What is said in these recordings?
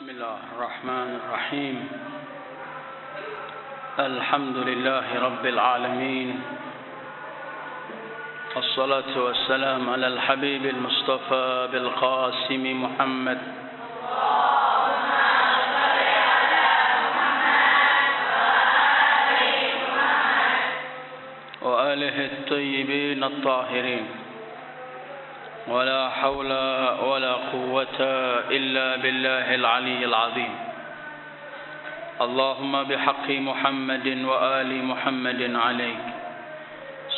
بسم الله الرحمن الرحيم الحمد لله رب العالمين الصلاة والسلام على الحبيب المصطفى بالقاسم محمد وآله الطيبين الطاهرين ولا حول ولا قوة إلا بالله العلي العظيم اللهم بحق محمد وآل محمد عليك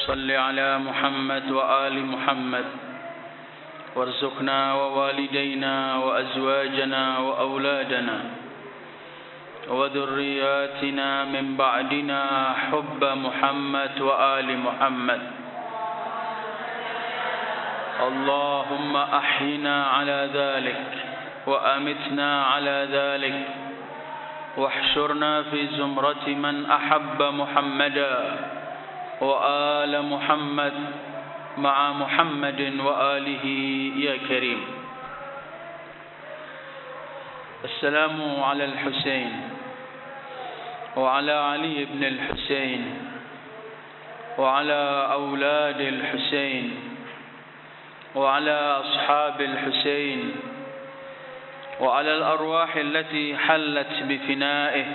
صل على محمد وآل محمد وارزقنا ووالدينا وأزواجنا وأولادنا وذرياتنا من بعدنا حب محمد وآل محمد اللهم أحينا على ذلك وأمتنا على ذلك واحشرنا في زمرة من أحب محمدا وآل محمد مع محمد وآله يا كريم. السلام على الحسين وعلى علي بن الحسين وعلى أولاد الحسين وعلى أصحاب الحسين وعلى الأرواح التي حلت بفنائه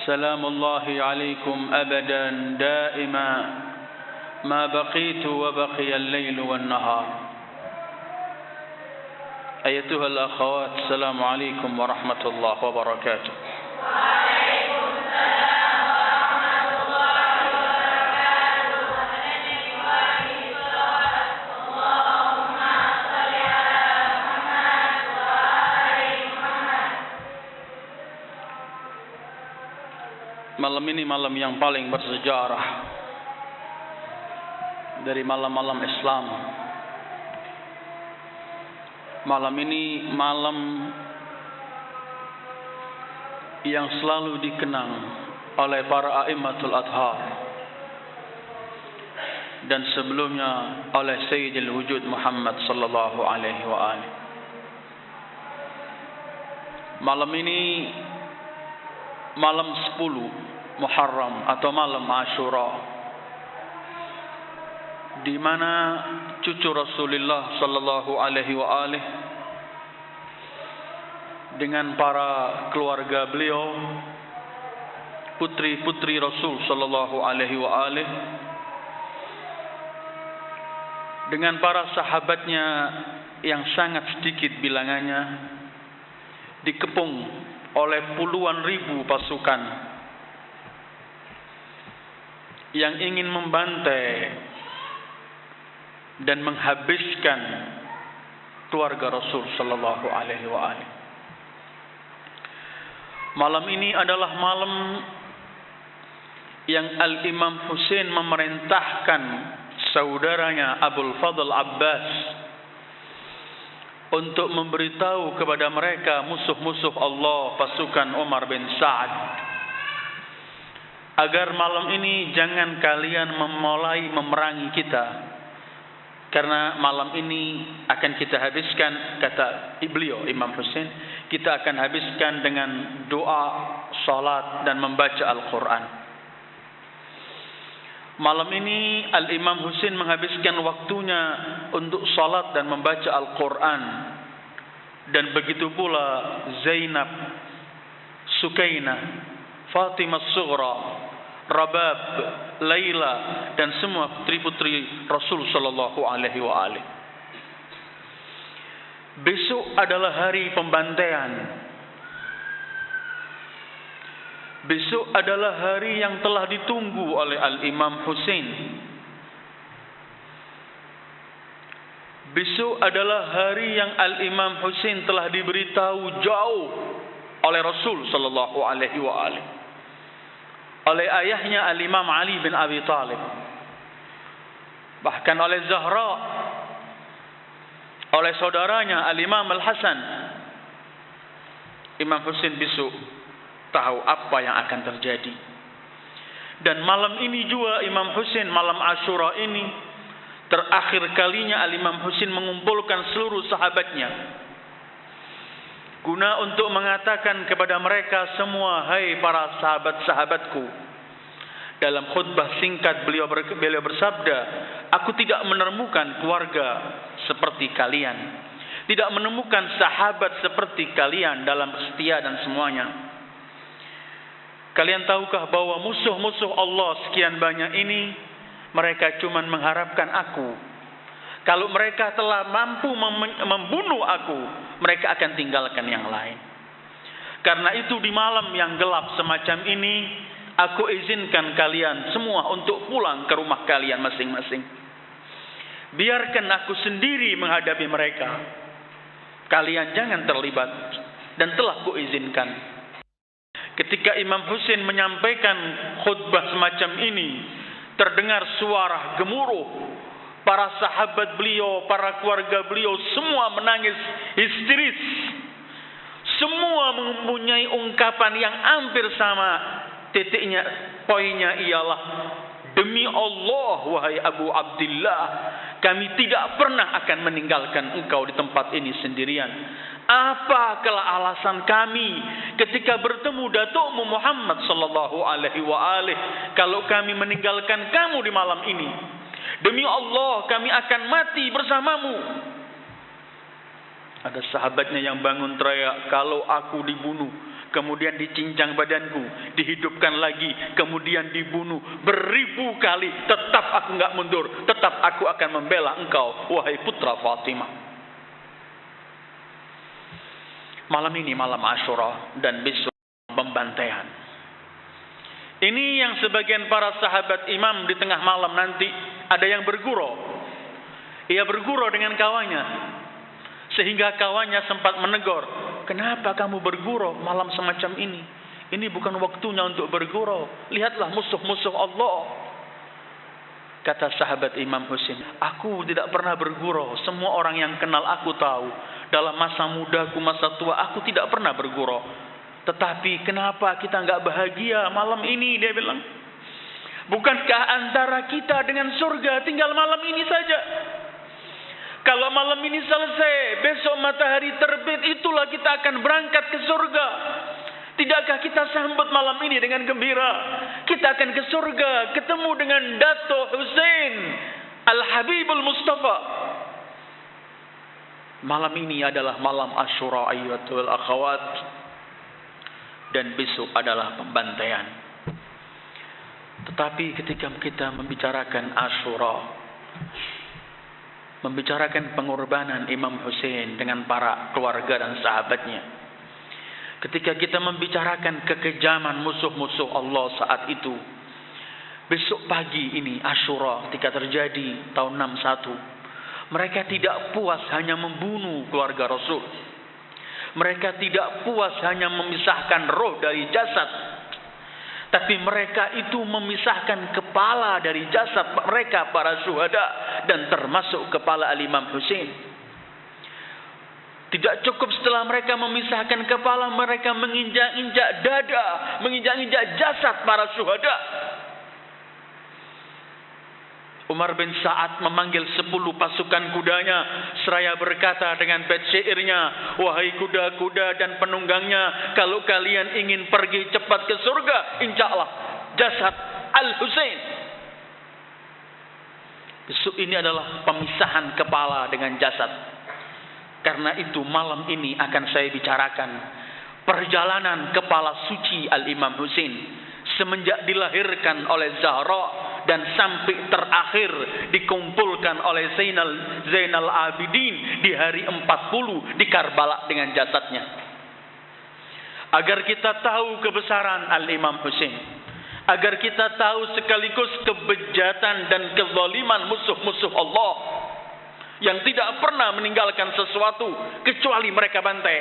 سلام الله عليكم أبدا دائما ما بقيت وبقي الليل والنهار. أيتها الأخوات السلام عليكم ورحمة الله وبركاته. Malam ini malam yang paling bersejarah dari malam-malam Islam. Malam ini malam yang selalu dikenang oleh para a'immatul athhar dan sebelumnya oleh Sayyidil Wujud Muhammad sallallahu alaihi wa alihi. Malam ini malam 10 Muharram atau malam Ashura, di mana cucu Rasulullah sallallahu alaihi wa alihi dengan para keluarga beliau, putri-putri Rasul sallallahu alaihi wa alihi, dengan para sahabatnya yang sangat sedikit bilangannya, dikepung oleh puluhan ribu pasukan yang ingin membantai dan menghabiskan keluarga Rasul sallallahu alaihi wa alihi. Malam ini adalah malam yang Al-Imam Husain memerintahkan saudaranya Abul Fadl Abbas untuk memberitahu kepada mereka musuh-musuh Allah pasukan Umar bin Sa'ad, agar malam ini jangan kalian memulai memerangi kita, karena malam ini akan kita habiskan, kata beliau Imam Husain, kita akan habiskan dengan doa, salat dan membaca Al-Quran. Malam ini Al-Imam Husain menghabiskan waktunya untuk salat dan membaca Al-Quran, dan begitu pula Zainab, Sukainah, Fatimah Sughra, Rabab, Laila dan semua putri-putri Rasul sallallahu alaihi wa alihi. Besok adalah hari pembantaian. Besok adalah hari yang telah ditunggu oleh Al-Imam Husain. Besok adalah hari yang Al-Imam Husain telah diberitahu jauh oleh Rasul sallallahu alaihi wa alihi, oleh ayahnya Al-Imam Ali bin Abi Thalib, bahkan oleh Zahra, oleh saudaranya Al-Imam Al-Hasan. Imam Husain besok tahu apa yang akan terjadi. Dan malam ini juga Imam Husain, malam Ashura ini, terakhir kalinya Al-Imam Husain mengumpulkan seluruh sahabatnya guna untuk mengatakan kepada mereka semua, hai para sahabat-sahabatku. Dalam khutbah singkat beliau bersabda, aku tidak menemukan keluarga seperti kalian, tidak menemukan sahabat seperti kalian dalam setia dan semuanya. Kalian tahukah bahwa musuh-musuh Allah sekian banyak ini, mereka cuma mengharapkan aku. Kalau mereka telah mampu membunuh aku, mereka akan tinggalkan yang lain. Karena itu di malam yang gelap semacam ini, aku izinkan kalian semua untuk pulang ke rumah kalian masing-masing. Biarkan aku sendiri menghadapi mereka. Kalian jangan terlibat, dan telah kuizinkan. Ketika Imam Husain menyampaikan khutbah semacam ini, terdengar suara gemuruh. Para sahabat beliau, para keluarga beliau semua menangis histeris. Semua mempunyai ungkapan yang hampir sama. Titiknya, poinnya ialah, demi Allah wahai Abu Abdillah, kami tidak pernah akan meninggalkan engkau di tempat ini sendirian. Apakah alasan kami ketika bertemu Datukmu Muhammad sallallahu alaihi wa alihi kalau kami meninggalkan kamu di malam ini? Demi Allah kami akan mati bersamamu. Ada sahabatnya yang bangun teriak, kalau aku dibunuh, kemudian dicincang badanku, dihidupkan lagi, kemudian dibunuh beribu kali, tetap aku enggak mundur, tetap aku akan membela engkau, wahai putra Fatimah. Malam ini malam Asyura dan besok pembantaian. Ini yang sebagian para sahabat Imam di tengah malam nanti ada yang bergurau. Ia bergurau dengan kawannya, sehingga kawannya sempat menegur, kenapa kamu bergurau malam semacam ini? Ini bukan waktunya untuk bergurau. Lihatlah musuh-musuh Allah. Kata sahabat Imam Husain, aku tidak pernah bergurau. Semua orang yang kenal aku tahu, dalam masa mudaku, masa tua, aku tidak pernah bergurau. Tetapi kenapa kita enggak bahagia malam ini? Dia bilang, bukankah antara kita dengan surga tinggal malam ini saja? Kalau malam ini selesai, besok matahari terbit, itulah kita akan berangkat ke surga. Tidakkah kita sambut malam ini dengan gembira? Kita akan ke surga, ketemu dengan Dato' Husain Al-Habibul Mustafa. Malam ini adalah malam Asyura ayyuhatul akhawat, dan besok adalah pembantaian. Tetapi ketika kita membicarakan Asyura, membicarakan pengorbanan Imam Husain dengan para keluarga dan sahabatnya, ketika kita membicarakan kekejaman musuh-musuh Allah saat itu, besok pagi ini Asyura ketika terjadi tahun 61, mereka tidak puas hanya membunuh keluarga Rasul. Mereka tidak puas hanya memisahkan roh dari jasad, tapi mereka itu memisahkan kepala dari jasad mereka para syuhada, dan termasuk kepala Al-Imam Husain. Tidak cukup setelah mereka memisahkan kepala, mereka menginjak-injak dada, menginjak-injak jasad para syuhada. Umar bin Sa'ad memanggil 10 pasukan kudanya, seraya berkata dengan bait syairnya, wahai kuda-kuda dan penunggangnya, kalau kalian ingin pergi cepat ke surga, injaklah jasad Al-Husain. Besok ini adalah pemisahan kepala dengan jasad. Karena itu malam ini akan saya bicarakan perjalanan kepala suci Al-Imam Husain semenjak dilahirkan oleh Zahra dan sampai terakhir dikumpulkan oleh Zainal Abidin di hari 40 di Karbala dengan jasadnya. Agar kita tahu kebesaran Al-Imam Husain, agar kita tahu sekaligus kebejatan dan kezaliman musuh-musuh Allah yang tidak pernah meninggalkan sesuatu kecuali mereka bantai.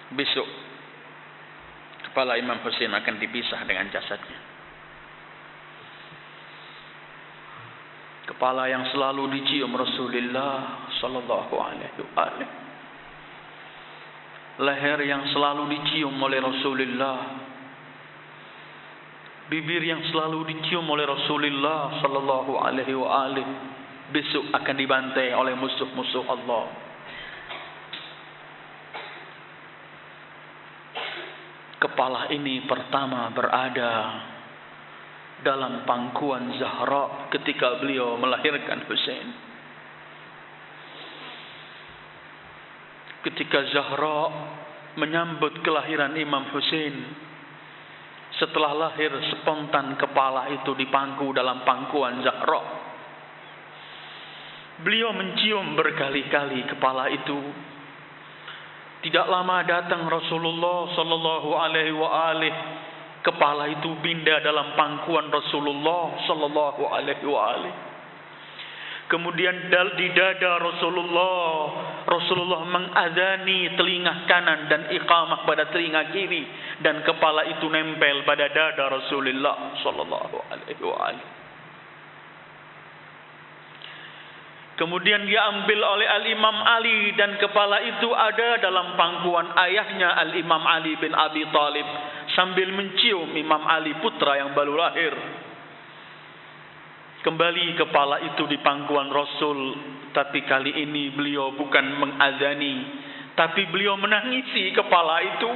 Besok kepala Imam Husain akan dipisah dengan jasadnya. Kepala yang selalu dicium Rasulullah sallallahu alaihi wasallam. Leher yang selalu dicium oleh Rasulullah. Bibir yang selalu dicium oleh Rasulullah sallallahu alaihi wasallam. Besok akan dibantai oleh musuh-musuh Allah. kepala ini pertama berada dalam pangkuan Zahra ketika beliau melahirkan Husain. Ketika Zahra menyambut kelahiran Imam Husain, setelah lahir spontan kepala itu dipangku dalam pangkuan Zahra. Beliau mencium berkali-kali kepala itu. Tidak lama datang Rasulullah sallallahu alaihi wasallam. Kepala itu pindah dalam pangkuan Rasulullah sallallahu alaihi wasallam. Kemudian di dada Rasulullah mengadzani telinga kanan dan iqamah pada telinga kiri, dan kepala itu nempel pada dada Rasulullah sallallahu alaihi wasallam. Kemudian diambil oleh Al-Imam Ali, dan kepala itu ada dalam pangkuan ayahnya Al-Imam Ali bin Abi Thalib sambil mencium Imam Ali putra yang baru lahir. Kembali kepala itu di pangkuan Rasul, tapi kali ini beliau bukan mengazani, tapi beliau menangisi kepala itu.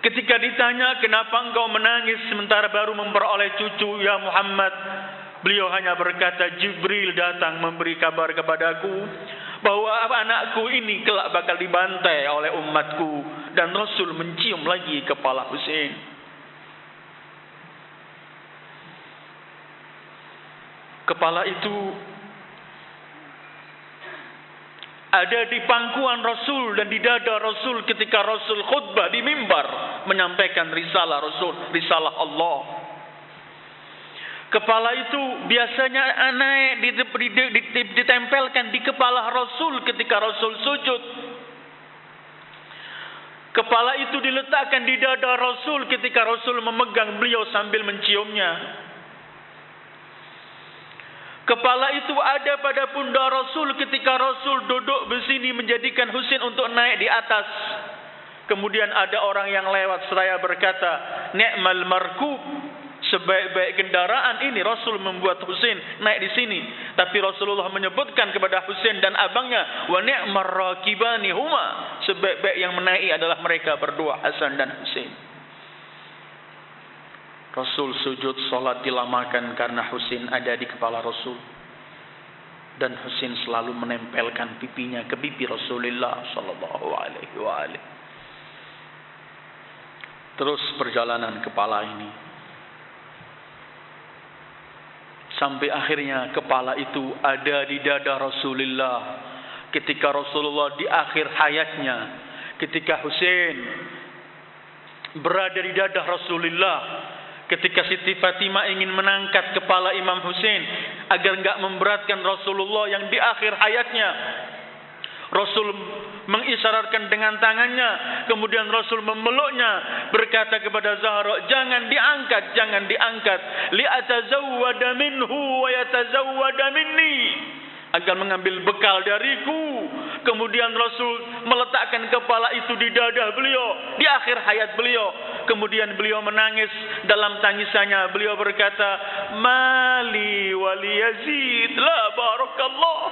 Ketika ditanya, kenapa engkau menangis sementara baru memperoleh cucu ya Muhammad? Beliau hanya berkata, Jibril datang memberi kabar kepadaku bahwa anakku ini kelak bakal dibantai oleh umatku, dan Rasul mencium lagi kepala Husain. Kepala itu ada di pangkuan Rasul dan di dada Rasul ketika Rasul khutbah di mimbar menyampaikan risalah Rasul, risalah Allah. Kepala itu biasanya naik ditempelkan di kepala Rasul ketika Rasul sujud. Kepala itu diletakkan di dada Rasul ketika Rasul memegang beliau sambil menciumnya. Kepala itu ada pada pundak Rasul ketika Rasul duduk bersini menjadikan Husain untuk naik di atas. Kemudian ada orang yang lewat seraya berkata, "Ni'mal markub." Sebaik-baik kendaraan ini Rasul membuat Husain naik di sini. Tapi Rasulullah menyebutkan kepada Husain dan abangnya, "Wa ni'mar rakibani huma." Sebaik-baik yang menaiki adalah mereka berdua, Hasan dan Husain. Rasul sujud salat dilamakan karena Husain ada di kepala Rasul. Dan Husain selalu menempelkan pipinya ke pipi Rasulullah sallallahu alaihi wasallam. Terus perjalanan kepala ini sampai akhirnya kepala itu ada di dada Rasulullah ketika Rasulullah di akhir hayatnya, ketika Husain berada di dada Rasulullah, ketika Siti Fatimah ingin mengangkat kepala Imam Husain agar enggak memberatkan Rasulullah yang di akhir hayatnya, Rasul mengisyaratkan dengan tangannya, kemudian Rasul memeluknya, berkata kepada Zahra, jangan diangkat, jangan diangkat, li'atazawwada minhu wa yatazawwada minni, agar mengambil bekal dariku. Kemudian Rasul meletakkan kepala itu di dada beliau di akhir hayat beliau. Kemudian beliau menangis. Dalam tangisannya beliau berkata, mali wali Yazid la barakallah.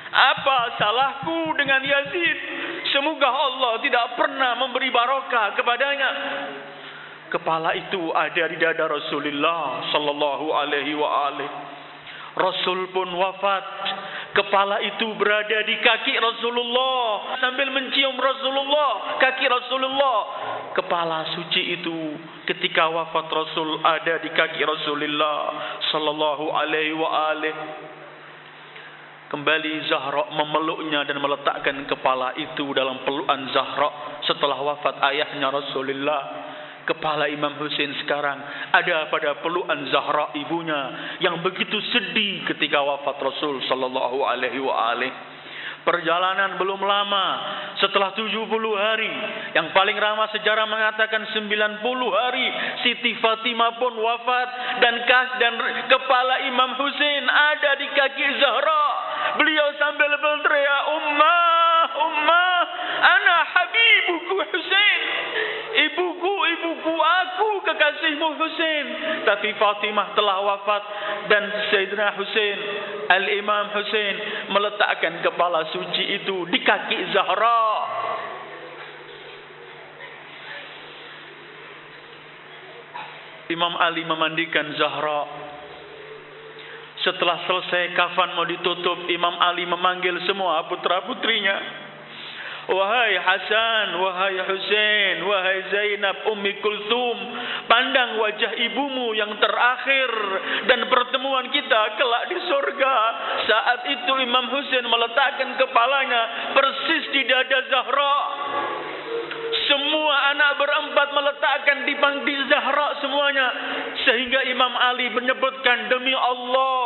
Apa salahku dengan Yazid? Semoga Allah tidak pernah memberi barakah kepadanya. Kepala itu ada di dada Rasulullah sallallahu alaihi wasallam. Rasul pun wafat. Kepala itu berada di kaki Rasulullah sambil mencium Rasulullah, kaki Rasulullah. Kepala suci itu ketika wafat Rasul ada di kaki Rasulullah sallallahu alaihi wasallam. Kembali Zahra memeluknya dan meletakkan kepala itu dalam pelukan Zahra setelah wafat ayahnya Rasulullah. Kepala Imam Husain sekarang ada pada pelukan Zahra ibunya yang begitu sedih ketika wafat Rasul sallallahu alaihi wasallam. Perjalanan belum lama, setelah 70 hari, yang paling ramah sejarah mengatakan 90 hari, Siti Fatimah pun wafat dan kepala Imam Husain ada di kaki Zahra. Beliau sambil berteriak, Ummah, Ummah, ana habibuku Husain. Ibuku, aku kekasihmu Husain. Tapi Fatimah telah wafat dan Sayyidina Husain, Al-Imam Husain meletakkan kepala suci itu di kaki Zahra. Imam Ali memandikan Zahra. Setelah selesai kafan mau ditutup, Imam Ali memanggil semua putra-putrinya. Wahai Hasan, wahai Husain, wahai Zainab, Ummi Kulthum, pandang wajah ibumu yang terakhir dan pertemuan kita kelak di surga. Saat itu Imam Husain meletakkan kepalanya persis di dada Zahra. Semua anak berempat meletakkan di Zahra semuanya. Sehingga Imam Ali menyebutkan, demi Allah,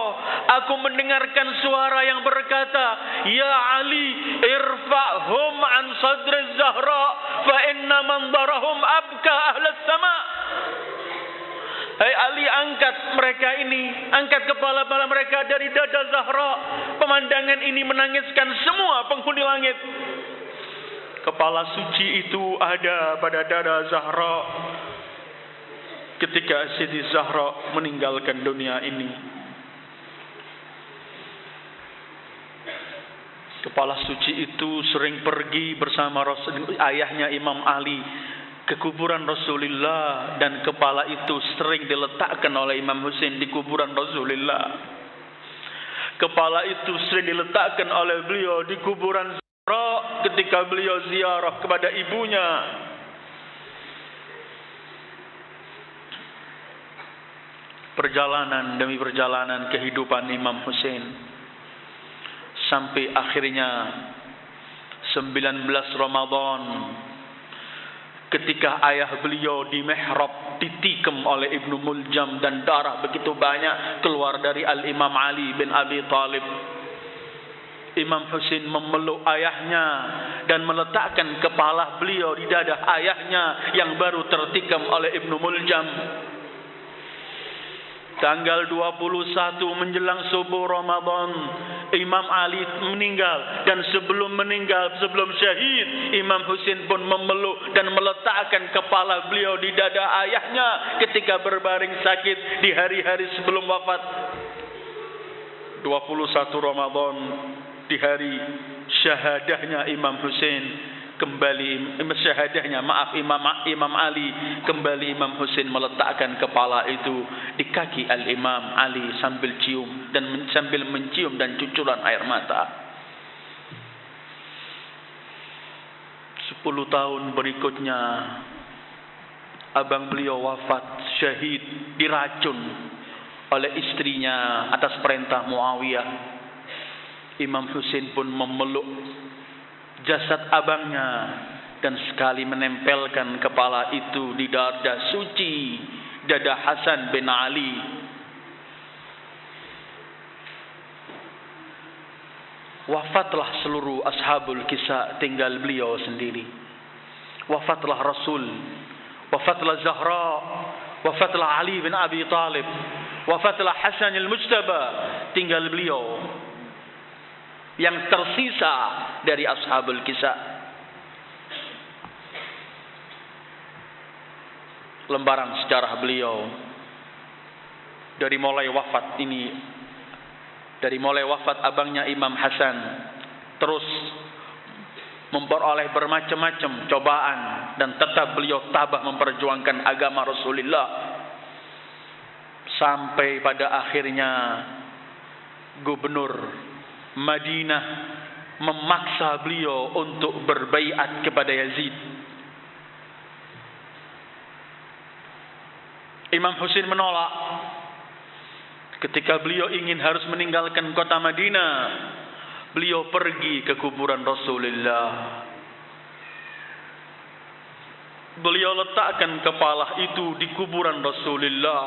aku mendengarkan suara yang berkata, Ya Ali, irfa'hum an sadri Zahra, fa inna mandarahum abka ahlas sama. Hai Ali, angkat mereka ini, angkat kepala-kepala mereka dari dada Zahra. Pemandangan ini menangiskan semua penghuni langit. Kepala suci itu ada pada dada Zahra ketika Siti Zahra meninggalkan dunia ini. Kepala suci itu sering pergi bersama ayahnya Imam Ali ke kuburan Rasulullah, dan kepala itu sering diletakkan oleh Imam Husain di kuburan Rasulullah. Kepala itu sering diletakkan oleh beliau di kuburan ketika beliau ziarah kepada ibunya. Perjalanan demi perjalanan kehidupan Imam Husain, sampai akhirnya 19 Ramadan ketika ayah beliau di mihrab ditikam oleh Ibnu Muljam dan darah begitu banyak keluar dari Al-Imam Ali bin Abi Thalib. Imam Husain memeluk ayahnya dan meletakkan kepala beliau di dada ayahnya yang baru tertikam oleh Ibnu Muljam. Tanggal 21 menjelang subuh Ramadan, Imam Ali meninggal, dan sebelum meninggal, sebelum syahid, Imam Husain pun memeluk dan meletakkan kepala beliau di dada ayahnya ketika berbaring sakit di hari-hari sebelum wafat. 21 Ramadan, di hari syahadahnya Imam Husain, kembali Imam Ali, kembali Imam Husain meletakkan kepala itu di kaki Al-Imam Ali sambil cium dan sambil mencium dan cucuran air mata. 10 tahun berikutnya abang beliau wafat syahid, diracun oleh istrinya atas perintah Muawiyah. Imam Husain pun memeluk jasad abangnya dan sekali menempelkan kepala itu di dada suci, dada Hasan bin Ali. Wafatlah seluruh ashabul kisah, tinggal beliau sendiri. Wafatlah Rasul, wafatlah Zahra, wafatlah Ali bin Abi Thalib, wafatlah Hasan al-Mujtaba, tinggal beliau yang tersisa dari ashabul kisah. Lembaran sejarah beliau dari mulai wafat ini, dari mulai wafat abangnya Imam Hasan, terus memperoleh bermacam-macam cobaan dan tetap beliau tabah memperjuangkan agama Rasulullah, sampai pada akhirnya gubernur Madinah memaksa beliau untuk berbaiat kepada Yazid. Imam Husain menolak. Ketika beliau ingin harus meninggalkan kota Madinah, beliau pergi ke kuburan Rasulullah. Beliau letakkan kepala itu di kuburan Rasulullah.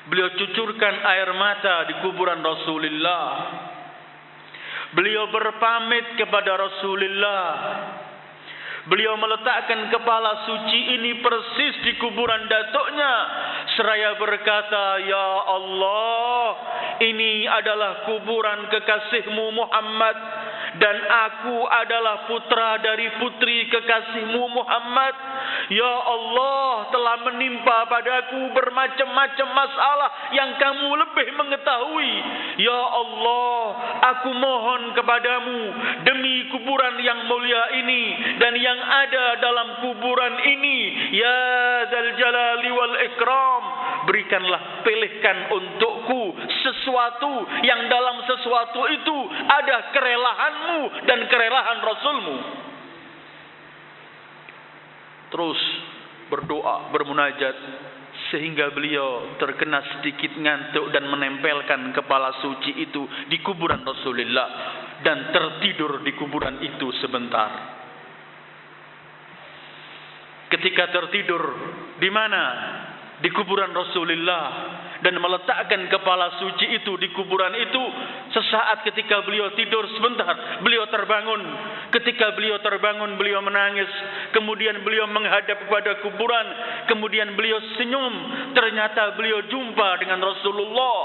Beliau cucurkan air mata di kuburan Rasulullah. Beliau berpamit kepada Rasulullah. Beliau meletakkan kepala suci ini persis di kuburan datuknya, seraya berkata, Ya Allah, ini adalah kuburan kekasihmu Muhammad dan aku adalah putra dari putri kekasihmu Muhammad. Ya Allah, telah menimpa padaku bermacam-macam masalah yang kamu lebih mengetahui. Ya Allah, aku mohon kepadamu demi kuburan yang mulia ini dan yang ada dalam kuburan ini, ya Dzal Jalali wal Ikram, berikanlah, pilihkan untukku sesuatu yang dalam sesuatu itu ada kerelahanmu dan kerelahan Rasulmu. Terus berdoa, bermunajat, sehingga beliau terkena sedikit ngantuk dan menempelkan kepala suci itu di kuburan Rasulullah dan tertidur di kuburan itu sebentar. Ketika tertidur di mana? Di kuburan Rasulullah, dan meletakkan kepala suci itu di kuburan itu, sesaat ketika beliau tidur sebentar, beliau terbangun. Ketika beliau terbangun, beliau menangis. Kemudian beliau menghadap kepada kuburan. Kemudian beliau senyum. Ternyata beliau jumpa dengan Rasulullah.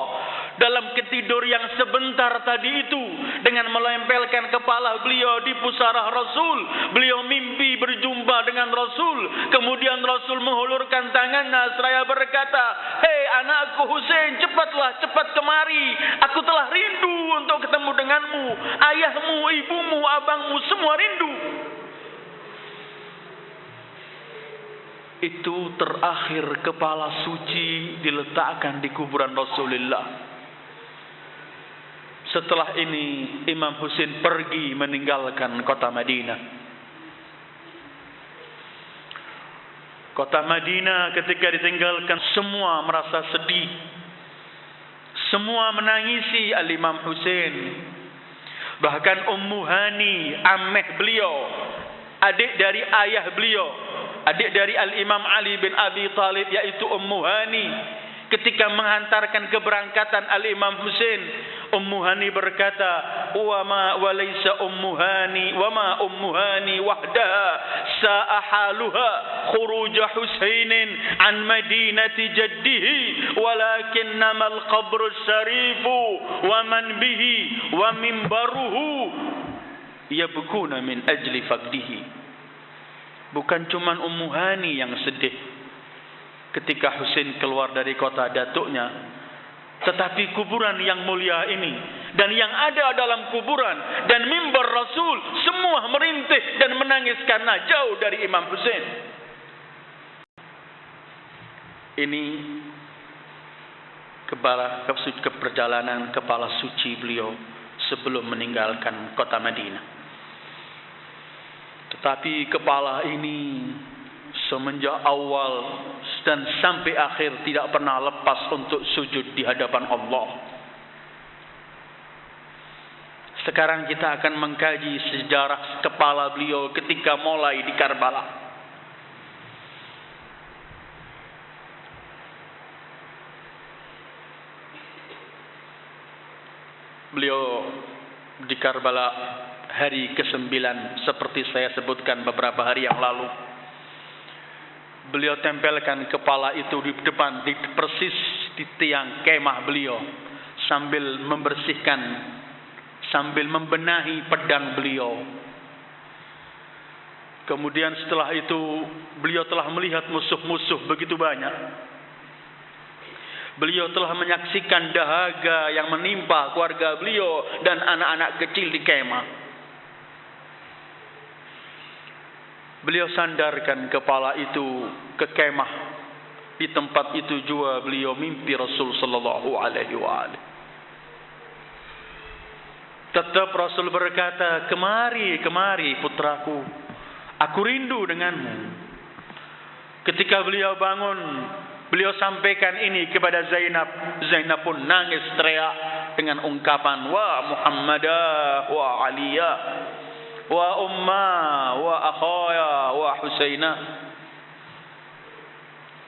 Dalam ketidur yang sebentar tadi itu, dengan melempelkan kepala beliau di pusara Rasul, beliau mimpi berjumpa dengan Rasul. Kemudian Rasul menghulurkan tangannya seraya berkata, "Hei anakku Husain, cepat kemari. Aku telah rindu untuk ketemu denganmu. Ayahmu, ibumu, abangmu semua rindu." Itu terakhir kepala suci diletakkan di kuburan Rasulullah. Setelah ini Imam Husain pergi meninggalkan kota Madinah. Kota Madinah ketika ditinggalkan, semua merasa sedih. Semua menangisi Al-Imam Husain. Bahkan Ummu Hani, ameh beliau, adik dari ayah beliau, adik dari Al-Imam Ali bin Abi Thalib, yaitu Ummu Hani, ketika menghantarkan keberangkatan Al-Imam Husain, Ummu Hani berkata, wa laysa Ummu Hani wahdaha sa'ahaluha khuruj Husainin an madinati jaddihi walakinnama al-qabr syarifu wa man bihi wa mimbaruhu yabkuna min ajli faqdihi. Bukan cuma Ummu Hani yang sedih ketika Husain keluar dari kota datuknya, tetapi kuburan yang mulia ini dan yang ada dalam kuburan dan mimbar Rasul semua merintih dan menangis karena jauh dari Imam Husain. Ini perjalanan kepala suci beliau sebelum meninggalkan kota Madinah. Tetapi kepala ini semenjak awal dan sampai akhir tidak pernah lepas untuk sujud di hadapan Allah. Sekarang kita akan mengkaji sejarah kepala beliau ketika mulai di Karbala. Beliau di Karbala hari ke-9 seperti saya sebutkan beberapa hari yang lalu. Beliau tempelkan kepala itu di depan, persis di tiang kemah beliau, sambil membersihkan, sambil membenahi pedang beliau. Kemudian setelah itu beliau telah melihat musuh-musuh begitu banyak. Beliau telah menyaksikan dahaga yang menimpa keluarga beliau dan anak-anak kecil di kemah. Beliau sandarkan kepala itu ke kemah. Di tempat itu juga beliau mimpi Rasul sallallahu alaihi wasallam. Tetap Rasul berkata, "Kemari putraku. Aku rindu denganmu." Ketika beliau bangun, beliau sampaikan ini kepada Zainab. Zainab pun nangis teriak dengan ungkapan, "Wa Muhammadah wa Aliyah wa umma wa akhaya wa Husaina."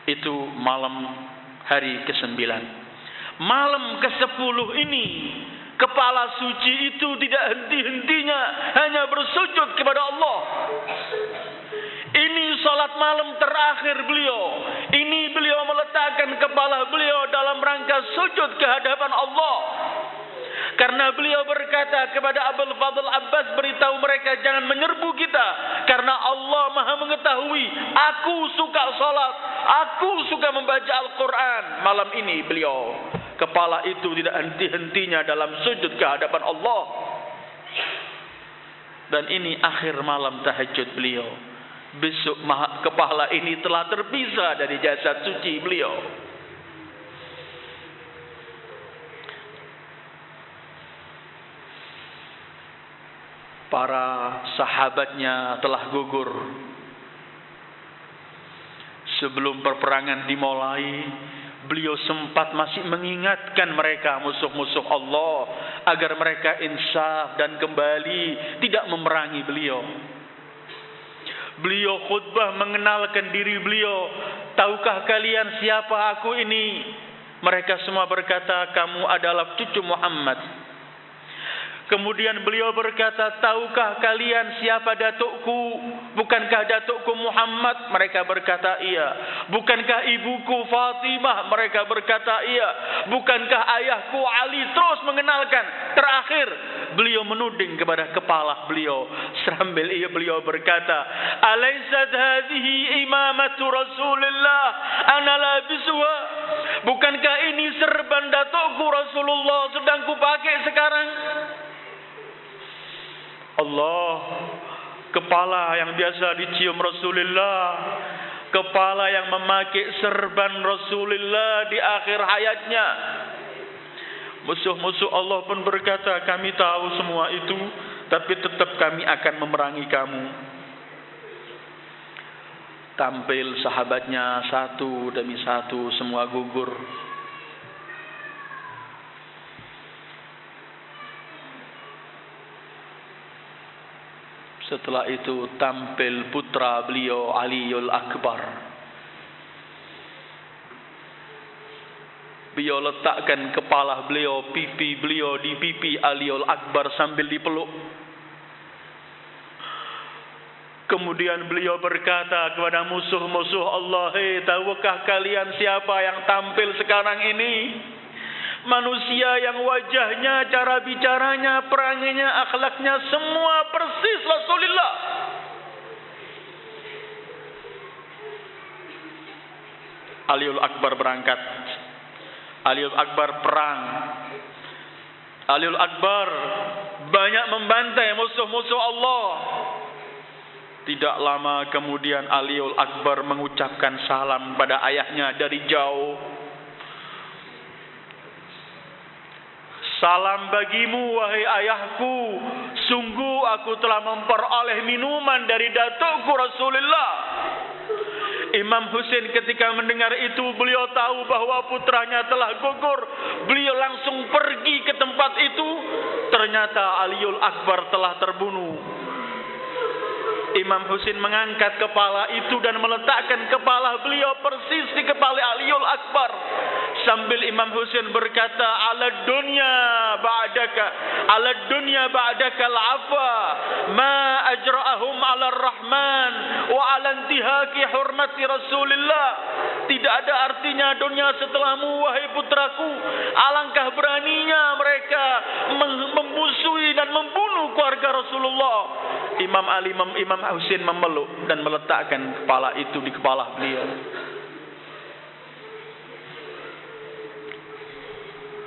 Itu malam hari ke-9. Malam ke-10 ini kepala suci itu tidak henti-hentinya hanya bersujud kepada Allah. Ini salat malam terakhir beliau. Ini beliau meletakkan kepala beliau dalam rangka sujud ke hadapan Allah. Karena beliau berkata kepada Abul Fadl Abbas, beritahu mereka jangan menyerbu kita, karena Allah Maha mengetahui aku suka salat, aku suka membaca Al-Quran. Malam ini beliau, kepala itu tidak henti-hentinya dalam sujud ke hadapan Allah. Dan ini akhir malam tahajud beliau. Besok kepala ini telah terpisah dari jasad suci beliau. Para sahabatnya telah gugur. Sebelum peperangan dimulai, beliau sempat masih mengingatkan mereka, musuh-musuh Allah, agar mereka insaf dan kembali tidak memerangi beliau. Beliau khutbah mengenalkan diri beliau. Tahukah kalian siapa aku ini? Mereka semua berkata, kamu adalah cucu Muhammad. Kemudian beliau berkata, tahukah kalian siapa datukku? Bukankah datukku Muhammad? Mereka berkata iya. Bukankah ibuku Fatimah? Mereka berkata iya. Bukankah ayahku Ali? Terus mengenalkan. Terakhir beliau menuding kepada kepala beliau. Sambil beliau berkata, alaysat hadhihi imamatu Rasulillah ana labisuha? Bukankah ini serban datukku Rasulullah sedang kupakai sekarang? Allah, kepala yang biasa dicium Rasulullah, kepala yang memakai serban Rasulullah di akhir hayatnya. Musuh-musuh Allah pun berkata, kami tahu semua itu, tapi tetap kami akan memerangi kamu. Tampil sahabatnya satu demi satu, semua gugur. Setelah itu tampil putra beliau Aliul Akbar. Beliau letakkan kepala beliau, pipi beliau di pipi Aliul Akbar sambil dipeluk. Kemudian beliau berkata kepada musuh-musuh Allah, hei, tahukah kalian siapa yang tampil sekarang ini? Manusia yang wajahnya, cara bicaranya, peranginya, akhlaknya semua persis Rasulullah. Aliul Akbar berangkat. Aliul Akbar perang. Aliul Akbar banyak membantai musuh-musuh Allah. Tidak lama kemudian Aliul Akbar mengucapkan salam pada ayahnya dari jauh. Salam bagimu wahai ayahku, sungguh aku telah memperoleh minuman dari datukku Rasulullah. Imam Husain ketika mendengar itu, beliau tahu bahwa putranya telah gugur. Beliau langsung pergi ke tempat itu. Ternyata Aliul Akbar telah terbunuh. Imam Husain mengangkat kepala itu dan meletakkan kepala beliau persis di kepala Aliul Akbar. Sambil Imam Husain berkata, ala dunya ba'daka al-afa ma ajra'ahum ala rahman wa ala intihaki hurmati Rasulillah. Tidak ada artinya dunia setelahmu wahai putraku. Alangkah beraninya mereka membusuhi dan membunuh keluarga Rasulullah. Imam Husain memeluk dan meletakkan kepala itu di kepala beliau.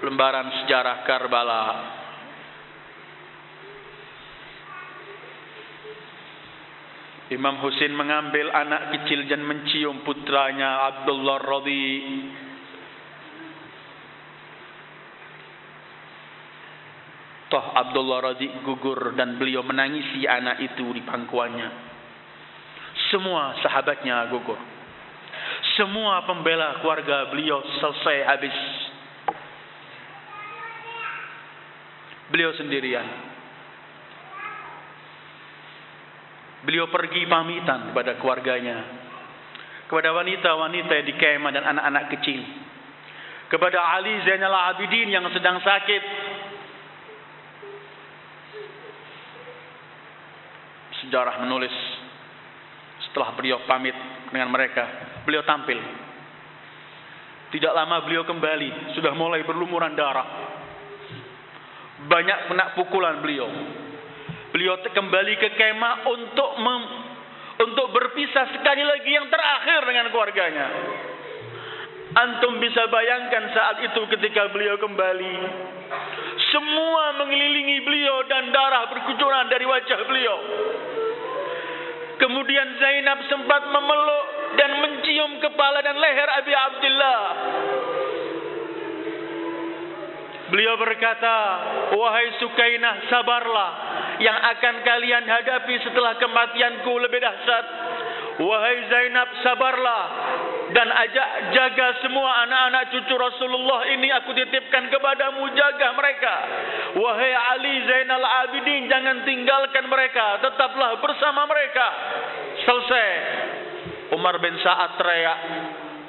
Lembaran sejarah Karbala. Imam Husain mengambil anak kecil dan mencium putranya Abdullah Radhi. Toh Abdullah Radhi gugur dan beliau menangisi anak itu di pangkuannya. Semua sahabatnya gugur. Semua pembela keluarga beliau selesai habis. Beliau sendirian. Beliau pergi pamitan kepada keluarganya, kepada wanita-wanita yang di kemah dan anak-anak kecil, kepada Ali Zainal Abidin yang sedang sakit. Sejarah menulis setelah beliau pamit dengan mereka, beliau tampil. Tidak lama beliau kembali, sudah mulai berlumuran darah. banyak kena pukulan beliau. Beliau kembali ke kemah untuk berpisah sekali lagi yang terakhir dengan keluarganya. Antum bisa bayangkan saat itu ketika beliau kembali, semua mengelilingi beliau dan darah berkucuran dari wajah beliau. Kemudian Zainab sempat memeluk dan mencium kepala dan leher Abi Abdillah. Beliau berkata, wahai Sukainah, sabarlah. Yang akan kalian hadapi setelah kematianku lebih dahsyat. Wahai Zainab, sabarlah. Dan jaga semua anak-anak cucu Rasulullah ini aku titipkan kepadamu, jaga mereka. Wahai Ali Zainal Abidin, jangan tinggalkan mereka, tetaplah bersama mereka. Selesai. Umar bin Sa'ad teriak,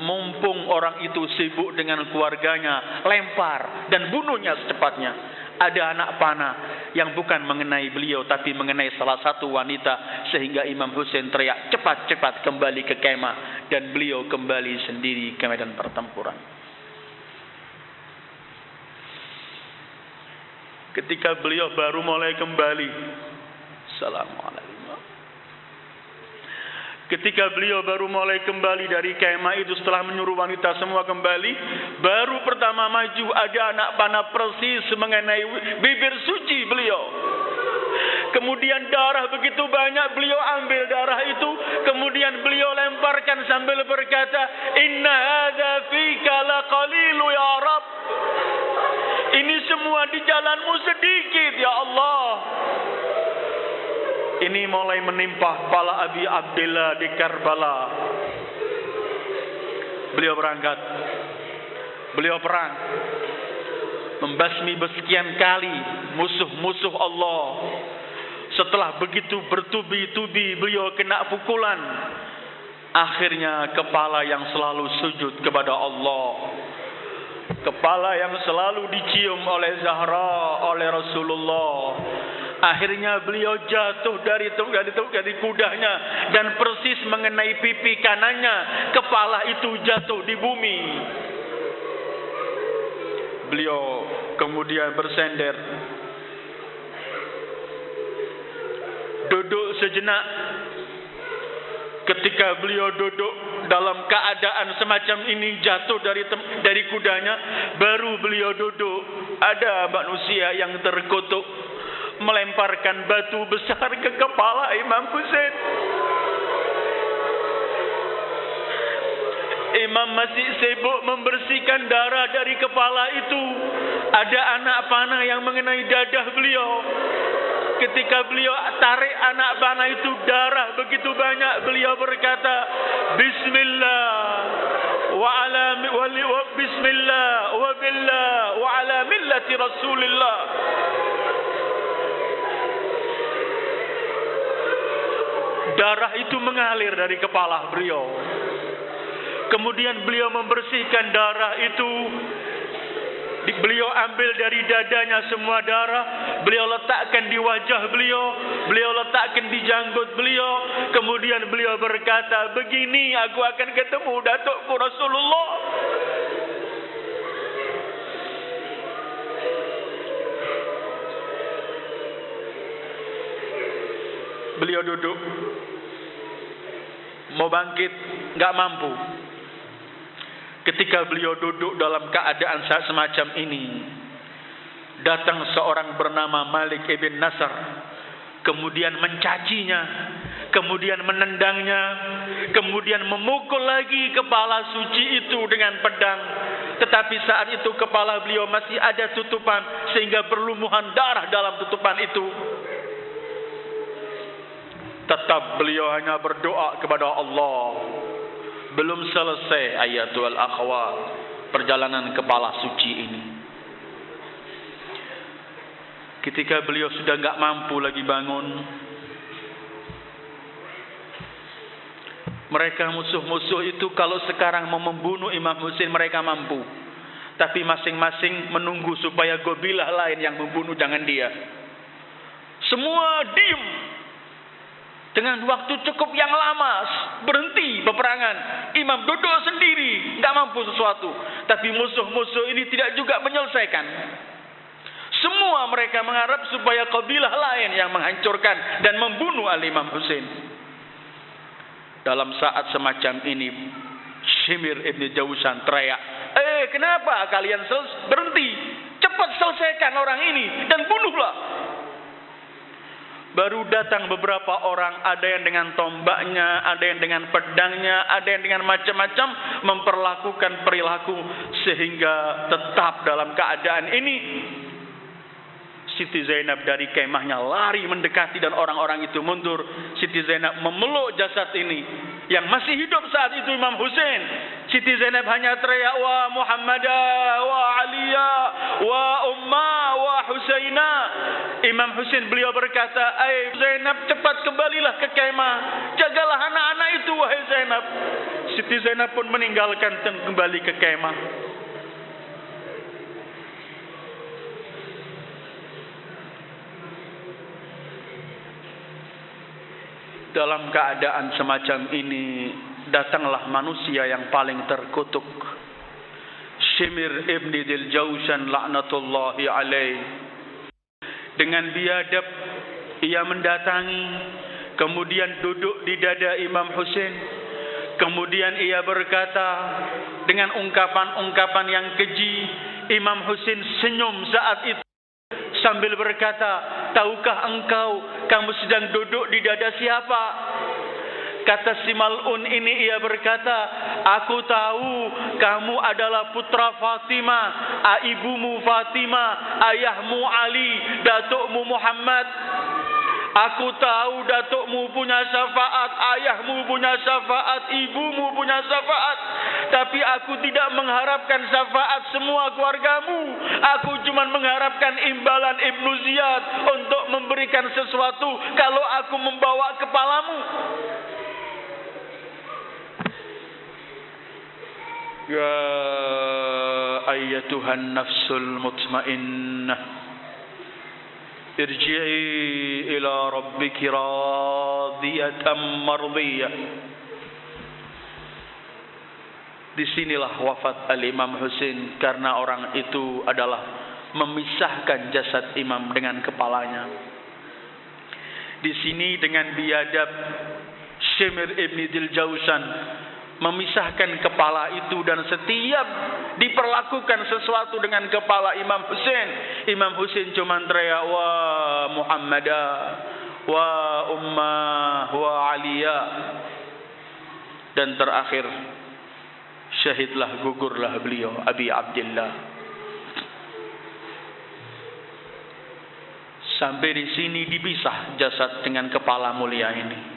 mumpung orang itu sibuk dengan keluarganya, lempar dan bunuhnya secepatnya. Ada anak panah yang bukan mengenai beliau tapi mengenai salah satu wanita, sehingga Imam Husain teriak, cepat-cepat kembali ke kemah, dan beliau kembali sendiri ke medan pertempuran. Ketika beliau baru mulai kembali, Assalamualaikum. Ketika beliau baru mulai kembali dari kemah itu, setelah menyuruh wanita semua kembali, baru pertama maju ada anak panah persis mengenai bibir suci beliau. Kemudian darah begitu banyak, beliau ambil darah itu, kemudian beliau lemparkan sambil berkata, inna hadza fika laqalilu ya Rabb. Ini semua di jalanmu sedikit ya Allah. Ini mulai menimpa kepala Abi Abdillah di Karbala. Beliau berangkat. Beliau perang. Membasmi bersekian kali musuh-musuh Allah. Setelah begitu bertubi-tubi beliau kena pukulan. Akhirnya kepala yang selalu sujud kepada Allah, kepala yang selalu dicium oleh Zahra, oleh Rasulullah, akhirnya beliau jatuh dari kudanya dan persis mengenai pipi kanannya. Kepala itu jatuh di bumi. Beliau kemudian bersender, duduk sejenak. Ketika beliau duduk dalam keadaan semacam ini, jatuh dari kudanya, baru beliau duduk, ada manusia yang terkutuk melemparkan batu besar ke kepala Imam Husain. Imam masih sibuk membersihkan darah dari kepala itu. Ada anak panah yang mengenai dadah beliau. Ketika beliau tarik anak panah itu, darah begitu banyak. Beliau berkata, Bismillah wa ala Bismillah wa billah wa ala millati Rasulillah. Darah itu mengalir dari kepala beliau. Kemudian beliau membersihkan darah itu. Beliau ambil dari dadanya semua darah, beliau letakkan di wajah beliau, beliau letakkan di janggut beliau. Kemudian beliau berkata, begini aku akan ketemu datukku Rasulullah. Beliau duduk, mau bangkit, nggak mampu. Ketika beliau duduk dalam keadaan semacam ini, datang seorang bernama Malik ibn Nasr, kemudian mencacinya, kemudian menendangnya, kemudian memukul lagi kepala suci itu dengan pedang. Tetapi saat itu kepala beliau masih ada tutupan, sehingga berlumuran darah dalam tutupan itu. Tetap beliau hanya berdoa kepada Allah. Belum selesai ayatul akhwat, perjalanan kepala suci ini. Ketika beliau sudah enggak mampu lagi bangun, mereka musuh-musuh itu kalau sekarang mau membunuh Imam Husain mereka mampu. Tapi masing-masing menunggu supaya gobilah lain yang membunuh, jangan dia. Semua diam. Dengan waktu cukup yang lama, berhenti peperangan. Imam duduk sendiri, tidak mampu sesuatu. Tapi musuh-musuh ini tidak juga menyelesaikan. Semua mereka mengharap supaya kabilah lain yang menghancurkan dan membunuh Al-Imam Husain. Dalam saat semacam ini, Shimir ibn Jausan teriak, kenapa kalian berhenti? Cepat selesaikan orang ini dan bunuhlah. Baru datang beberapa orang, ada yang dengan tombaknya, ada yang dengan pedangnya, ada yang dengan macam-macam memperlakukan perilaku sehingga tetap dalam keadaan ini. Siti Zainab dari kemahnya lari mendekati dan orang-orang itu mundur. Siti Zainab memeluk jasad ini yang masih hidup saat itu Imam Husain. Siti Zainab hanya teriak, wa Muhammadah, wa Aliyah, wa Ummah, wa Husainah. Imam Husain beliau berkata, Zainab, cepat kembalilah ke kemah, jagalah anak-anak itu wahai Zainab. Siti Zainab pun meninggalkan dan kembali ke kemah. Dalam keadaan semacam ini, datanglah manusia yang paling terkutuk, Shimir ibn Diljausan laknatullahi alaih. Dengan biadab ia mendatangi, kemudian duduk di dada Imam Husain. Kemudian ia berkata dengan ungkapan-ungkapan yang keji. Imam Husain senyum saat itu sambil berkata, tahukah engkau kamu sedang duduk di dada siapa? Kata si mal'un ini, ia berkata, aku tahu kamu adalah putra Fatimah, ibumu Fatimah, ayahmu Ali, datukmu Muhammad. Aku tahu datukmu punya syafaat, ayahmu punya syafaat, ibumu punya syafaat. Tapi aku tidak mengharapkan syafaat semua keluargamu. Aku cuma mengharapkan imbalan Ibnu Ziyad untuk memberikan sesuatu kalau aku membawa kepalamu. Ya ayyatuhan nafsul mutmainnah, irji'i ila rabbiki radiyatan mardiyah. Disinilah wafat Al-Imam Husain karena orang itu adalah memisahkan jasad imam dengan kepalanya. Di sini dengan biadab Shimir ibn Diljausan memisahkan kepala itu, dan setiap diperlakukan sesuatu dengan kepala Imam Husain, Imam Husain cuma teriak, wa Muhammadah, wa Ummah, wa Aliyah. Dan terakhir syahidlah, gugurlah beliau, Abi Abdillah. Sampai di sini dipisah jasad dengan kepala mulia ini.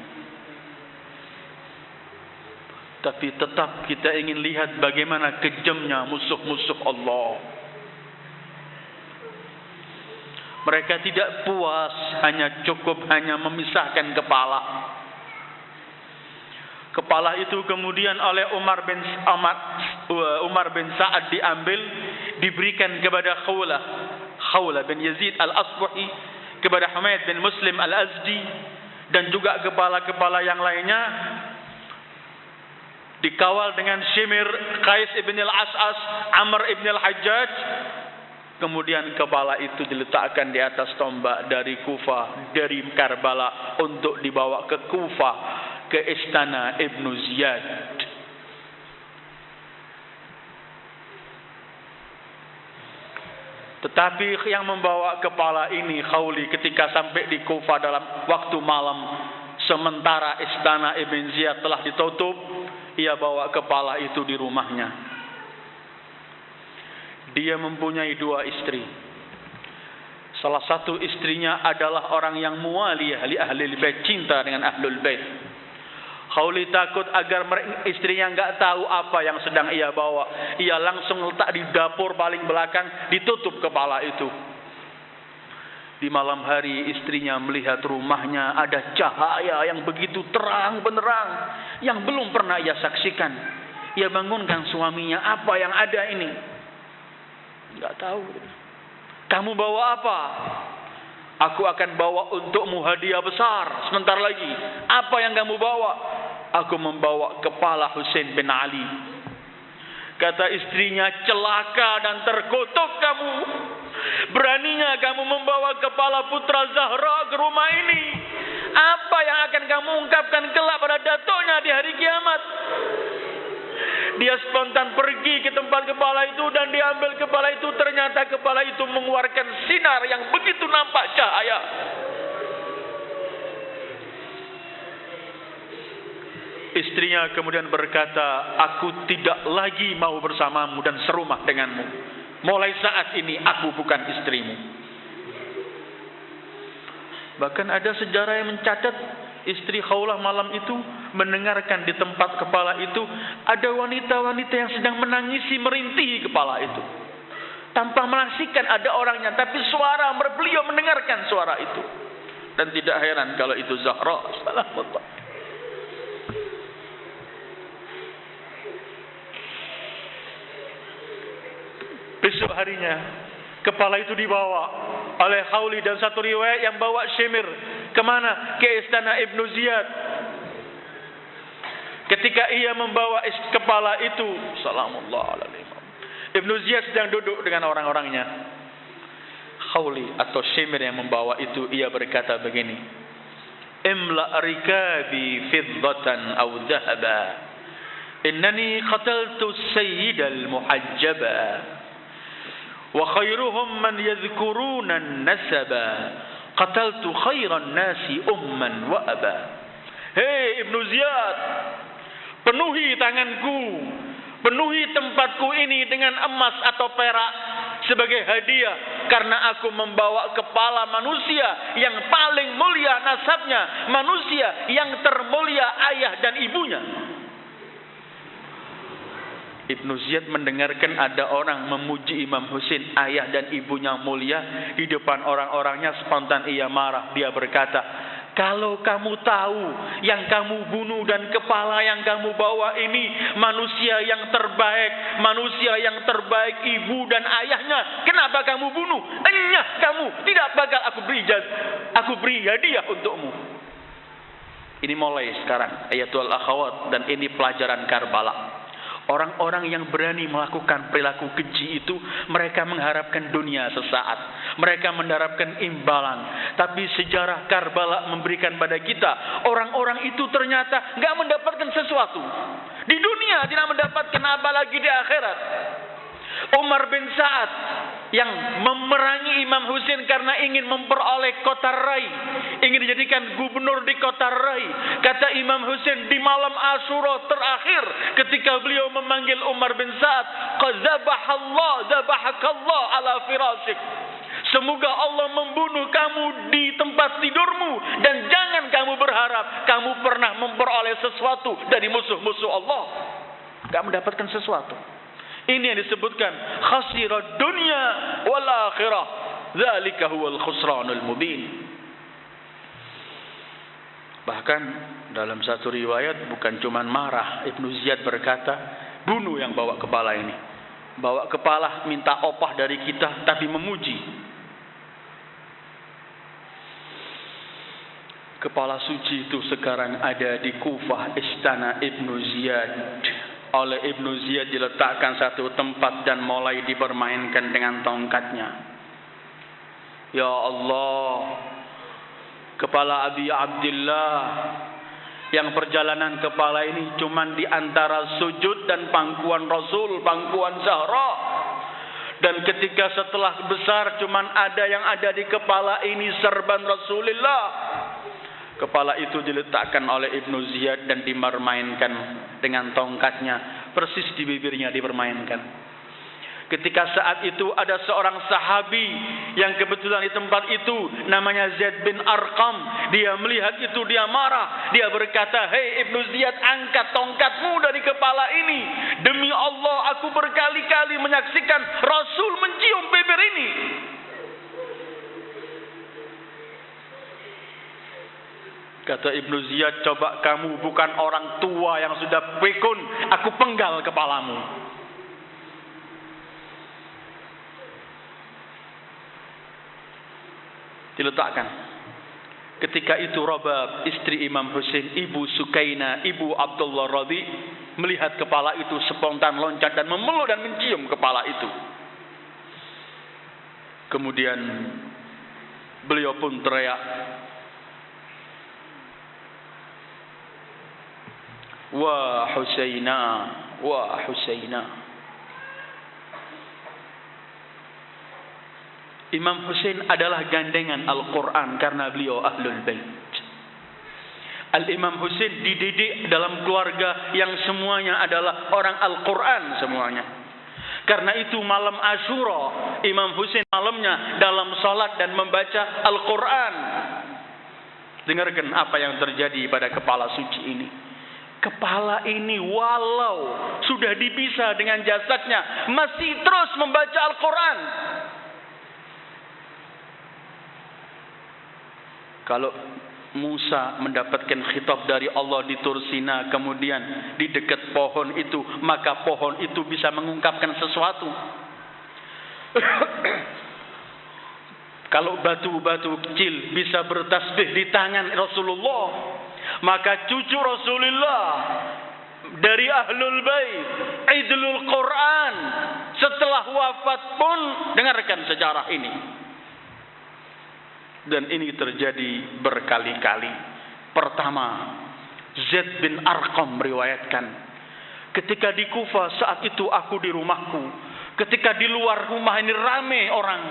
Tapi tetap kita ingin lihat bagaimana kejamnya musuh-musuh Allah. Mereka tidak puas cukup hanya memisahkan kepala. Kepala itu kemudian oleh Umar bin Sa'ad diambil, diberikan kepada Khawlah bin Yazid al-Asbahi, kepada Humaid bin Muslim al-Azdi, dan juga kepala-kepala yang lainnya. Dikawal dengan Shimir, Qais ibn al-As'as, Amr ibn al-Hajjaj. Kemudian kepala itu diletakkan di atas tombak dari Kufah, dari Karbala, untuk dibawa ke Kufah, ke istana Ibnu Ziyad. Tetapi yang membawa kepala ini Khawli, ketika sampai di Kufah dalam waktu malam, sementara istana Ibn Ziyad telah ditutup, ia bawa kepala itu di rumahnya. Dia mempunyai 2 istri. Salah satu istrinya adalah orang yang mualiyah li ahlil bait, cinta dengan ahlul bait. Khawli takut agar istrinya enggak tahu apa yang sedang ia bawa. Ia langsung letak di dapur paling belakang, ditutup kepala itu. Di malam hari istrinya melihat rumahnya ada cahaya yang begitu terang benderang yang belum pernah ia saksikan. Ia bangunkan suaminya, apa yang ada ini? Enggak tahu. Kamu bawa apa? Aku akan bawa untukmu hadiah besar sebentar lagi. Apa yang kamu bawa? Aku membawa kepala Husain bin Ali. Kata istrinya, celaka dan terkutuk kamu. Beraninya kamu membawa kepala putra Zahra ke rumah ini. Apa yang akan kamu ungkapkan kelak pada datuknya di hari kiamat? Dia spontan pergi ke tempat kepala itu dan diambil kepala itu. Ternyata kepala itu mengeluarkan sinar yang begitu nampak cahaya. Istrinya kemudian berkata, aku tidak lagi mau bersamamu dan serumah denganmu. Mulai saat ini aku bukan istrimu. Bahkan ada sejarah yang mencatat istri Khawlah malam itu mendengarkan di tempat kepala itu ada wanita-wanita yang sedang menangisi, merintihi kepala itu. Tanpa menyaksikan ada orangnya, tapi suara beliau mendengarkan suara itu. Dan tidak heran kalau itu Zahra salamullah. Besok harinya kepala itu dibawa oleh Khawli dan satu riwayat yang bawa Shimir kemana? Ke istana Ibnu Ziyad. Ketika ia membawa kepala itu, salamullah alaihi, Ibnu Ziyad sedang duduk dengan orang-orangnya. Khawli atau Shimir yang membawa itu, ia berkata begini, imla rikabi fiddatan aw dhahaba, innani qataltu sayyidal muhajjaba, wa khairuhum man yadhkuruna an-nasaba, qataltu khairan nasi umman wa aba. Hei Ibnu Ziyad, penuhi tanganku, penuhi tempatku ini dengan emas atau perak sebagai hadiah, karena aku membawa kepala manusia yang paling mulia nasabnya, manusia yang termulia ayah dan ibunya. Ibnu Ziyad mendengarkan ada orang memuji Imam Husain, ayah dan ibunya mulia, di depan orang-orangnya spontan ia marah. Dia berkata, kalau kamu tahu yang kamu bunuh dan kepala yang kamu bawa ini manusia yang terbaik, ibu dan ayahnya, kenapa kamu bunuh? Enyah kamu, tidak bakal aku beri hadiah untukmu. Ini mulai sekarang ayatul akhawat, dan ini pelajaran Karbala. Orang-orang yang berani melakukan perilaku keji itu, mereka mengharapkan dunia sesaat, mereka mengharapkan imbalan. Tapi sejarah Karbala memberikan pada kita, orang-orang itu ternyata enggak mendapatkan sesuatu di dunia, tidak mendapatkan apa lagi di akhirat. Umar bin Sa'ad yang memerangi Imam Husain karena ingin memperoleh kota Rai, ingin dijadikan gubernur di kota Rai. Kata Imam Husain di malam Asyura terakhir ketika beliau memanggil Umar bin Sa'ad, qad zabahakallah ala firasik, semoga Allah membunuh kamu di tempat tidurmu, dan jangan kamu berharap kamu pernah memperoleh sesuatu dari musuh-musuh Allah. Gak mendapatkan sesuatu. Ini yang disebutkan khasirad dunya wal akhirah, dzalika huwal khusranul mubin. Bahkan dalam satu riwayat bukan cuma marah, Ibnu Ziyad berkata, bunuh yang bawa kepala ini. Bawa kepala minta opah dari kita, tapi memuji. Kepala suci itu sekarang ada di Kufah, istana Ibnu Ziyad. Oleh Ibnu Ziyad diletakkan satu tempat dan mulai dipermainkan dengan tongkatnya. Ya Allah, kepala Abi Abdillah, yang perjalanan kepala ini cuman di antara sujud dan pangkuan Rasul, pangkuan Zahra. Dan ketika setelah besar cuman ada yang ada di kepala ini serban Rasulullah. Kepala itu diletakkan oleh Ibnu Ziyad dan dipermainkan dengan tongkatnya, persis di bibirnya dipermainkan. Ketika saat itu ada seorang sahabi yang kebetulan di tempat itu, namanya Zaid bin Arqam. Dia melihat itu, dia marah. Dia berkata, hei Ibnu Ziyad, angkat tongkatmu dari kepala ini. Demi Allah, aku berkali-kali menyaksikan Rasul mencium bibir ini. Kata Ibnu Ziyad, coba kamu bukan orang tua yang sudah pikun, aku penggal kepalamu. Diletakkan. Ketika itu Rabab, istri Imam Husain, ibu Sukaina, ibu Abdullah Radhi, melihat kepala itu spontan loncat dan memeluk dan mencium kepala itu. Kemudian beliau pun teriak, "Wa Husaina, wa Husaina." Imam Husain adalah gandengan Al-Quran karena beliau Ahlul Bait. Al-Imam Husain dididik dalam keluarga yang semuanya adalah orang Al-Quran semuanya. Karena itu malam Asyura, Imam Husain malamnya dalam salat dan membaca Al-Quran. Dengarkan apa yang terjadi pada kepala suci ini. Kepala ini walau sudah dipisah dengan jasadnya, masih terus membaca Al-Quran. Kalau Musa mendapatkan khitab dari Allah di Tur Sina, kemudian di dekat pohon itu, maka pohon itu bisa mengungkapkan sesuatu. Kalau batu-batu kecil bisa bertasbih di tangan Rasulullah, maka cucu Rasulullah dari Ahlul Bait, Idlul Quran, setelah wafat pun dengarkan sejarah ini. Dan ini terjadi berkali-kali. Pertama, Zaid bin Arqam meriwayatkan, ketika di Kufah saat itu aku di rumahku, ketika di luar rumah ini ramai orang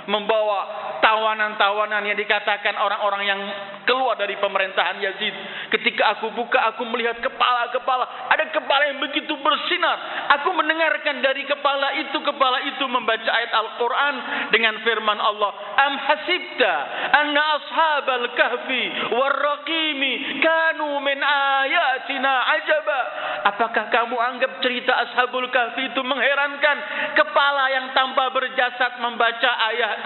membawa tawanan-tawanan yang dikatakan orang-orang yang keluar dari pemerintahan Yazid. Ketika aku buka, aku melihat kepala-kepala. Ada kepala yang begitu bersinar. Aku mendengarkan dari kepala itu membaca ayat Al-Quran dengan firman Allah. Am hasibta anna ashabal kahfi warraqimi kanu min ayatina ajaba. Apakah kamu anggap cerita ashabul kahfi itu mengherankan? Kepala yang tanpa berjasad membaca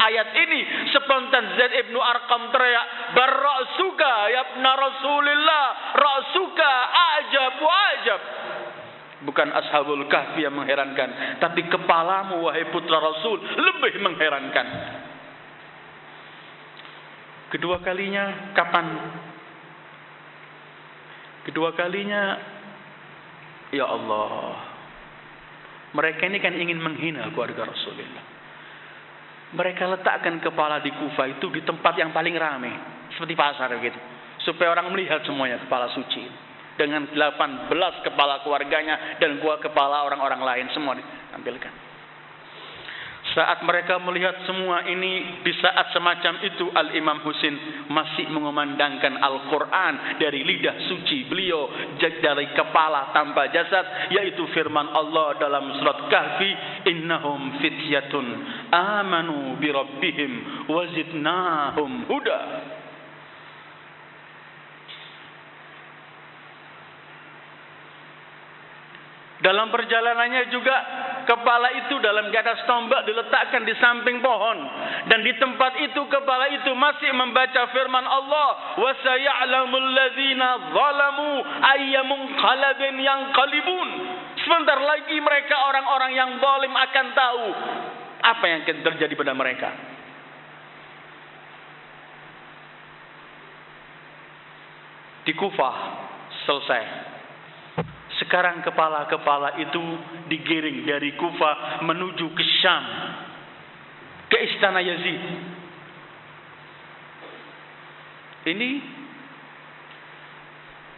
ayat ini. Spontan Zaid ibnu Arqam teriak, "Barra'suka ya ibna Rasulillah, ra'suka ajab wa ajab." Bukan ashabul kahfi yang mengherankan, tapi kepalamu wahai putra Rasul lebih mengherankan. Kedua kalinya kapan? Kedua kalinya, ya Allah, mereka ini kan ingin menghina keluarga Rasulullah. Mereka letakkan kepala di Kufah itu di tempat yang paling ramai, seperti pasar gitu, supaya orang melihat semuanya kepala suci dengan 18 kepala keluarganya dan kepala orang-orang lain semua ditampilkan. Saat mereka melihat semua ini, di saat semacam itu Al-Imam Husain masih mengumandangkan Al-Quran dari lidah suci beliau, dari kepala tanpa jasad, yaitu firman Allah dalam surat Kahfi, "Innahum fityatun amanu bi rabbihim wazidnahum huda." Dalam perjalanannya juga kepala itu dalam gadas tombak diletakkan di samping pohon, dan di tempat itu kepala itu masih membaca firman Allah, "Wa saya'lamul ladzina zalamu ayyamunqalabin yanqalibun." Sebentar lagi mereka orang-orang yang zalim akan tahu apa yang akan terjadi pada mereka. Di Kufah selesai. Sekarang kepala-kepala itu digiring dari Kufah menuju ke Syam, ke istana Yazid. Ini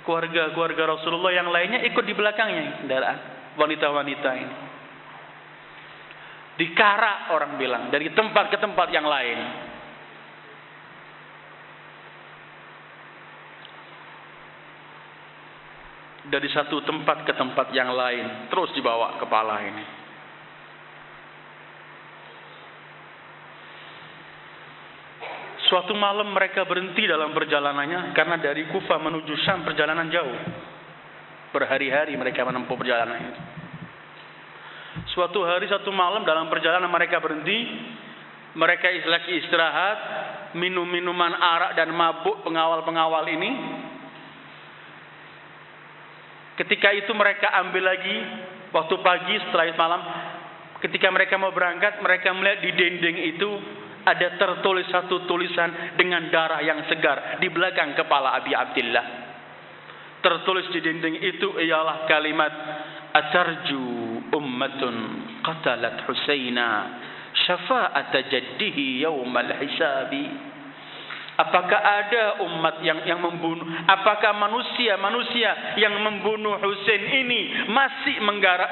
keluarga-keluarga Rasulullah yang lainnya ikut di belakangnya, kendaraan wanita-wanita ini. Dikarak orang bilang dari tempat ke tempat yang lain. Dari satu tempat ke tempat yang lain, terus dibawa kepala ini. Suatu malam mereka berhenti dalam perjalanannya, karena dari Kufah menuju Syam perjalanan jauh. Berhari-hari mereka menempuh perjalanan itu. Suatu hari, satu malam dalam perjalanan mereka berhenti. Mereka lagi istirahat, minum minuman arak dan mabuk pengawal-pengawal ini. Ketika itu mereka ambil lagi waktu pagi setelah malam. Ketika mereka mau berangkat, mereka melihat di dinding itu ada tertulis satu tulisan dengan darah yang segar di belakang kepala Abi Abdillah. Tertulis di dinding itu ialah kalimat atarju ummatun qatalat Husaina syafa'ata jaddihi yaumal hisabi. Apakah ada umat yang membunuh, apakah manusia yang membunuh Husain ini masih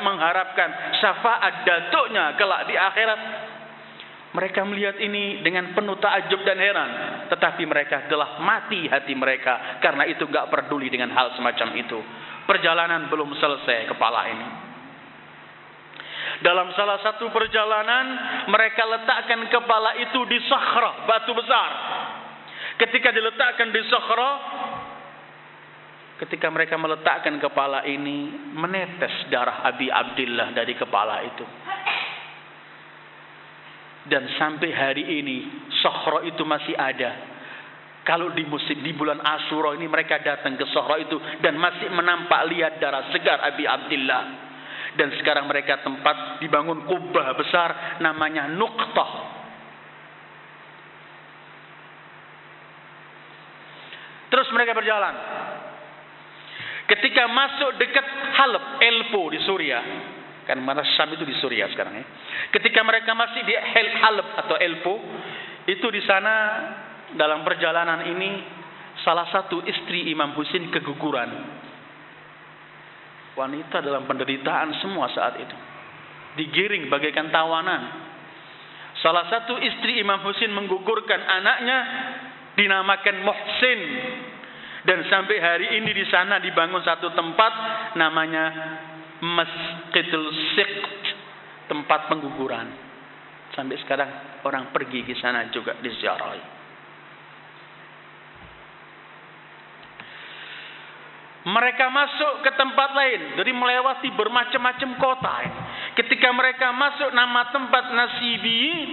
mengharapkan syafaat datuknya kelak di akhirat? Mereka melihat ini dengan penuh takjub dan heran, tetapi mereka telah mati hati mereka karena itu enggak peduli dengan hal semacam itu. Perjalanan belum selesai kepala ini. Dalam salah satu perjalanan mereka letakkan kepala itu di sakhra, batu besar. Ketika diletakkan di sakhra, ketika mereka meletakkan kepala ini, menetes darah Abi Abdillah dari kepala itu. Dan sampai hari ini sakhra itu masih ada. Kalau di bulan Asyura ini mereka datang ke sakhra itu dan masih menampak lihat darah segar Abi Abdillah. Dan sekarang mereka tempat dibangun kubah besar namanya Nuqtah. Terus mereka berjalan. Ketika masuk dekat Halab, Elpo di Suriah. Kan mana Syam itu di Suriah sekarang ya. Ketika mereka masih di Halab atau Elpo, itu di sana dalam perjalanan ini salah satu istri Imam Husain keguguran. Wanita dalam penderitaan semua saat itu. Digiring bagaikan tawanan. Salah satu istri Imam Husain menggugurkan anaknya dinamakan Muhsin, dan sampai hari ini di sana dibangun satu tempat namanya Masjidul Siqt, tempat pengguguran. Sampai sekarang orang pergi ke sana juga diziarahi. Mereka masuk ke tempat lain, jadi melewati bermacam-macam kota. Ketika mereka masuk nama tempat Nasibiyin,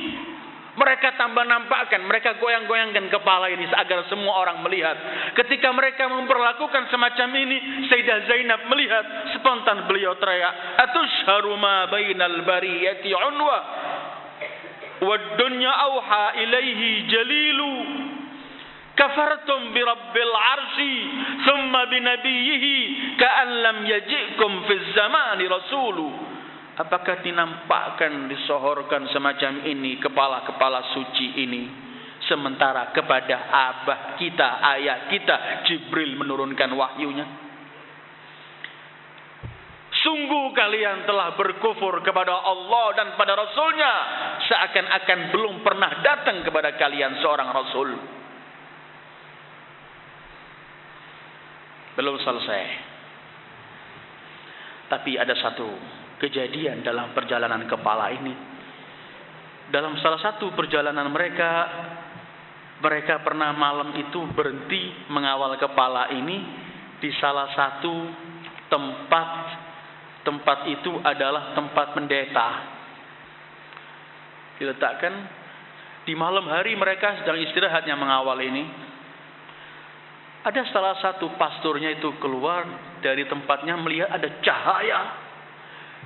mereka tambah nampakkan, mereka goyang-goyangkan kepala ini agar semua orang melihat. Ketika mereka memperlakukan semacam ini, Sayyidah Zainab melihat, spontan beliau teriak, "Atushharu ma bainal bariyati unwa wad dunya auha ilaihi jalilu kafartum bi rabbil arshi thumma bi nabiyhi ka'an lam yajikum fiz zamani rasulu." Apakah dinampakkan, disohorkan semacam ini kepala-kepala suci ini, sementara kepada abah kita, ayah kita, Jibril menurunkan wahyunya? Sungguh kalian telah berkufur kepada Allah dan pada Rasulnya, seakan-akan belum pernah datang kepada kalian seorang Rasul. Belum selesai. Tapi ada satu kejadian dalam perjalanan kepala ini. Dalam salah satu perjalanan mereka pernah malam itu berhenti mengawal kepala ini di salah satu tempat. Tempat itu adalah tempat pendeta. Diletakkan di malam hari mereka sedang istirahatnya mengawal ini. Ada salah satu pastornya itu keluar dari tempatnya melihat ada cahaya.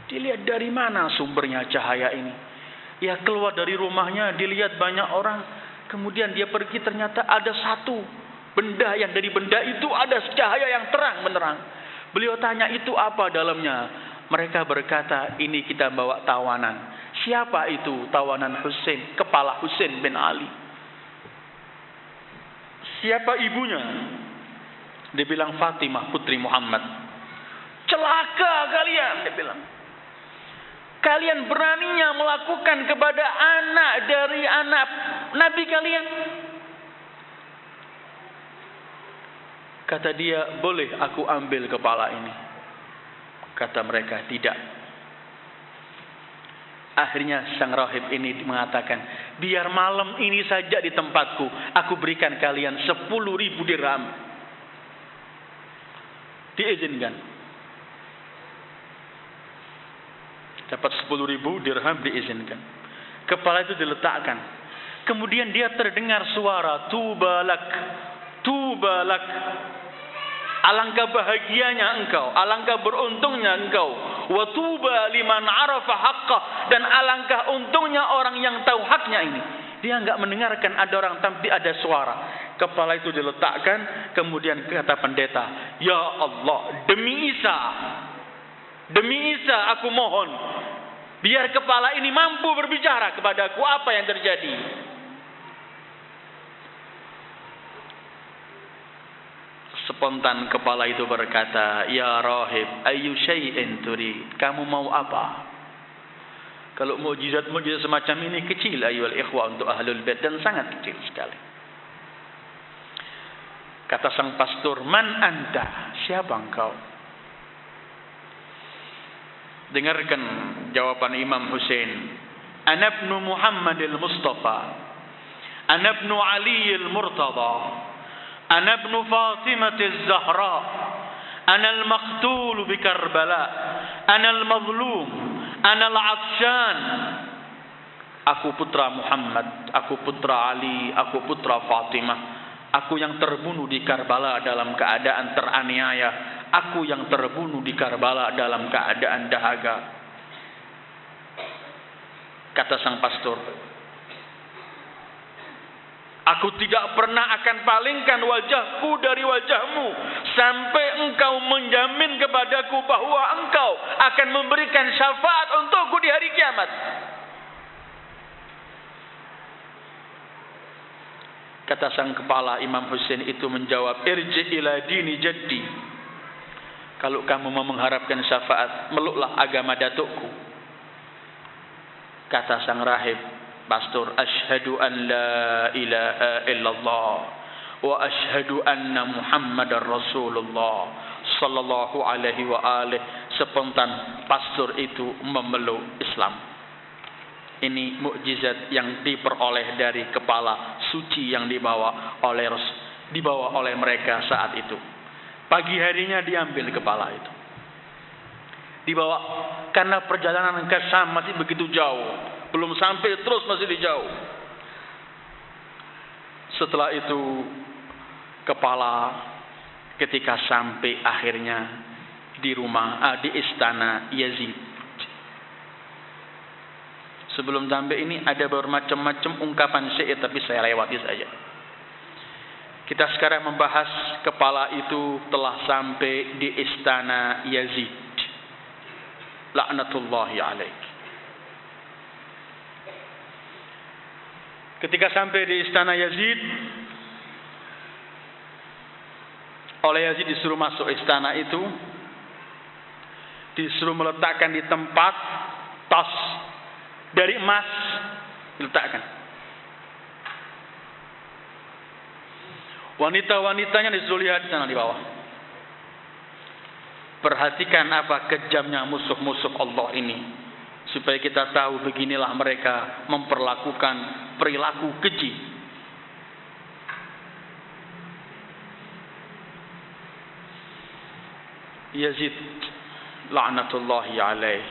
Dilihat dari mana sumbernya cahaya ini. Ya keluar dari rumahnya, dilihat banyak orang. Kemudian dia pergi, ternyata ada satu benda, yang dari benda itu ada cahaya yang terang menerang. Beliau tanya, itu apa dalamnya? Mereka berkata, ini kita bawa tawanan. Siapa itu tawanan? Husain, kepala Husain bin Ali. Siapa ibunya? Dia bilang Fatimah putri Muhammad. Celaka kalian, dia bilang. Kalian beraninya melakukan kepada anak dari anak Nabi kalian. Kata dia, boleh aku ambil kepala ini? Kata mereka, tidak. Akhirnya sang rahib ini mengatakan, biar malam ini saja di tempatku, aku berikan kalian 10.000 dirham. Diizinkan. Dapat 10.000 dirham, diizinkan. Kepala itu diletakkan. Kemudian dia terdengar suara, tubalak, tubalak. Alangkah bahagianya engkau, alangkah beruntungnya engkau. Wa tuba liman arafa haqqah, dan alangkah untungnya orang yang tahu haknya ini. Dia enggak mendengarkan ada orang, tapi ada suara. Kepala itu diletakkan, kemudian kata pendeta, "Ya Allah, demi Isa aku mohon, biar kepala ini mampu berbicara kepadaku apa yang terjadi." Spontan kepala itu berkata, "Ya rahib, ayyu syai'in turid?" Kamu mau apa? Kalau mukjizat semacam ini kecil ayyuhal ikhwah untuk ahlul bait, dan sangat kecil sekali. Kata sang pastor, "Man anta?" Siapa engkau? Dengarkan jawaban Imam Hussein. "Ana ibnu Muhammadil Mustafa. Ana ibnu Aliyil Murtada. Ana ibnu Fatimatiz Zahra. Ana al-maqtul bi Karbala. Ana al-mazlum. Ana al-'atshan." Aku putra Muhammad, aku putra Ali, aku putra Fatimah. Aku yang terbunuh di Karbala dalam keadaan teraniaya. Aku yang terbunuh di Karbala dalam keadaan dahaga. Kata sang pastor, "Aku tidak pernah akan palingkan wajahku dari wajahmu sampai engkau menjamin kepadaku bahwa engkau akan memberikan syafaat untukku di hari kiamat." Kata sang kepala Imam Hussein itu menjawab, "Irji ila dini jaddi." Kalau kamu mau mengharapkan syafaat, meluklah agama datukku. Kata sang rahib, pastor, "Asyhadu an la ilaha illallah wa asyhadu anna Muhammadar Rasulullah sallallahu alaihi wa alihi." Spontan pastor itu memeluk Islam. Ini mukjizat yang diperoleh dari kepala suci yang dibawa oleh mereka saat itu. Pagi harinya diambil kepala itu, dibawa, karena perjalanan ke Syam masih begitu jauh, belum sampai, terus masih di jauh. Setelah itu kepala ketika sampai akhirnya di istana Yazid. Sebelum sampai ini ada bermacam-macam ungkapan syair, tapi saya lewati saja. Kita sekarang membahas kepala itu telah sampai di istana Yazid. Laknatullahi alaih. Ketika sampai di istana Yazid, oleh Yazid disuruh masuk istana itu, disuruh meletakkan di tempat tas dari emas, diletakkan. Wanita-wanitanya disuruh lihat di sana di bawah. Perhatikan apa kejamnya musuh-musuh Allah ini, supaya kita tahu beginilah mereka memperlakukan perilaku keji. Yazid laknatullahi alaih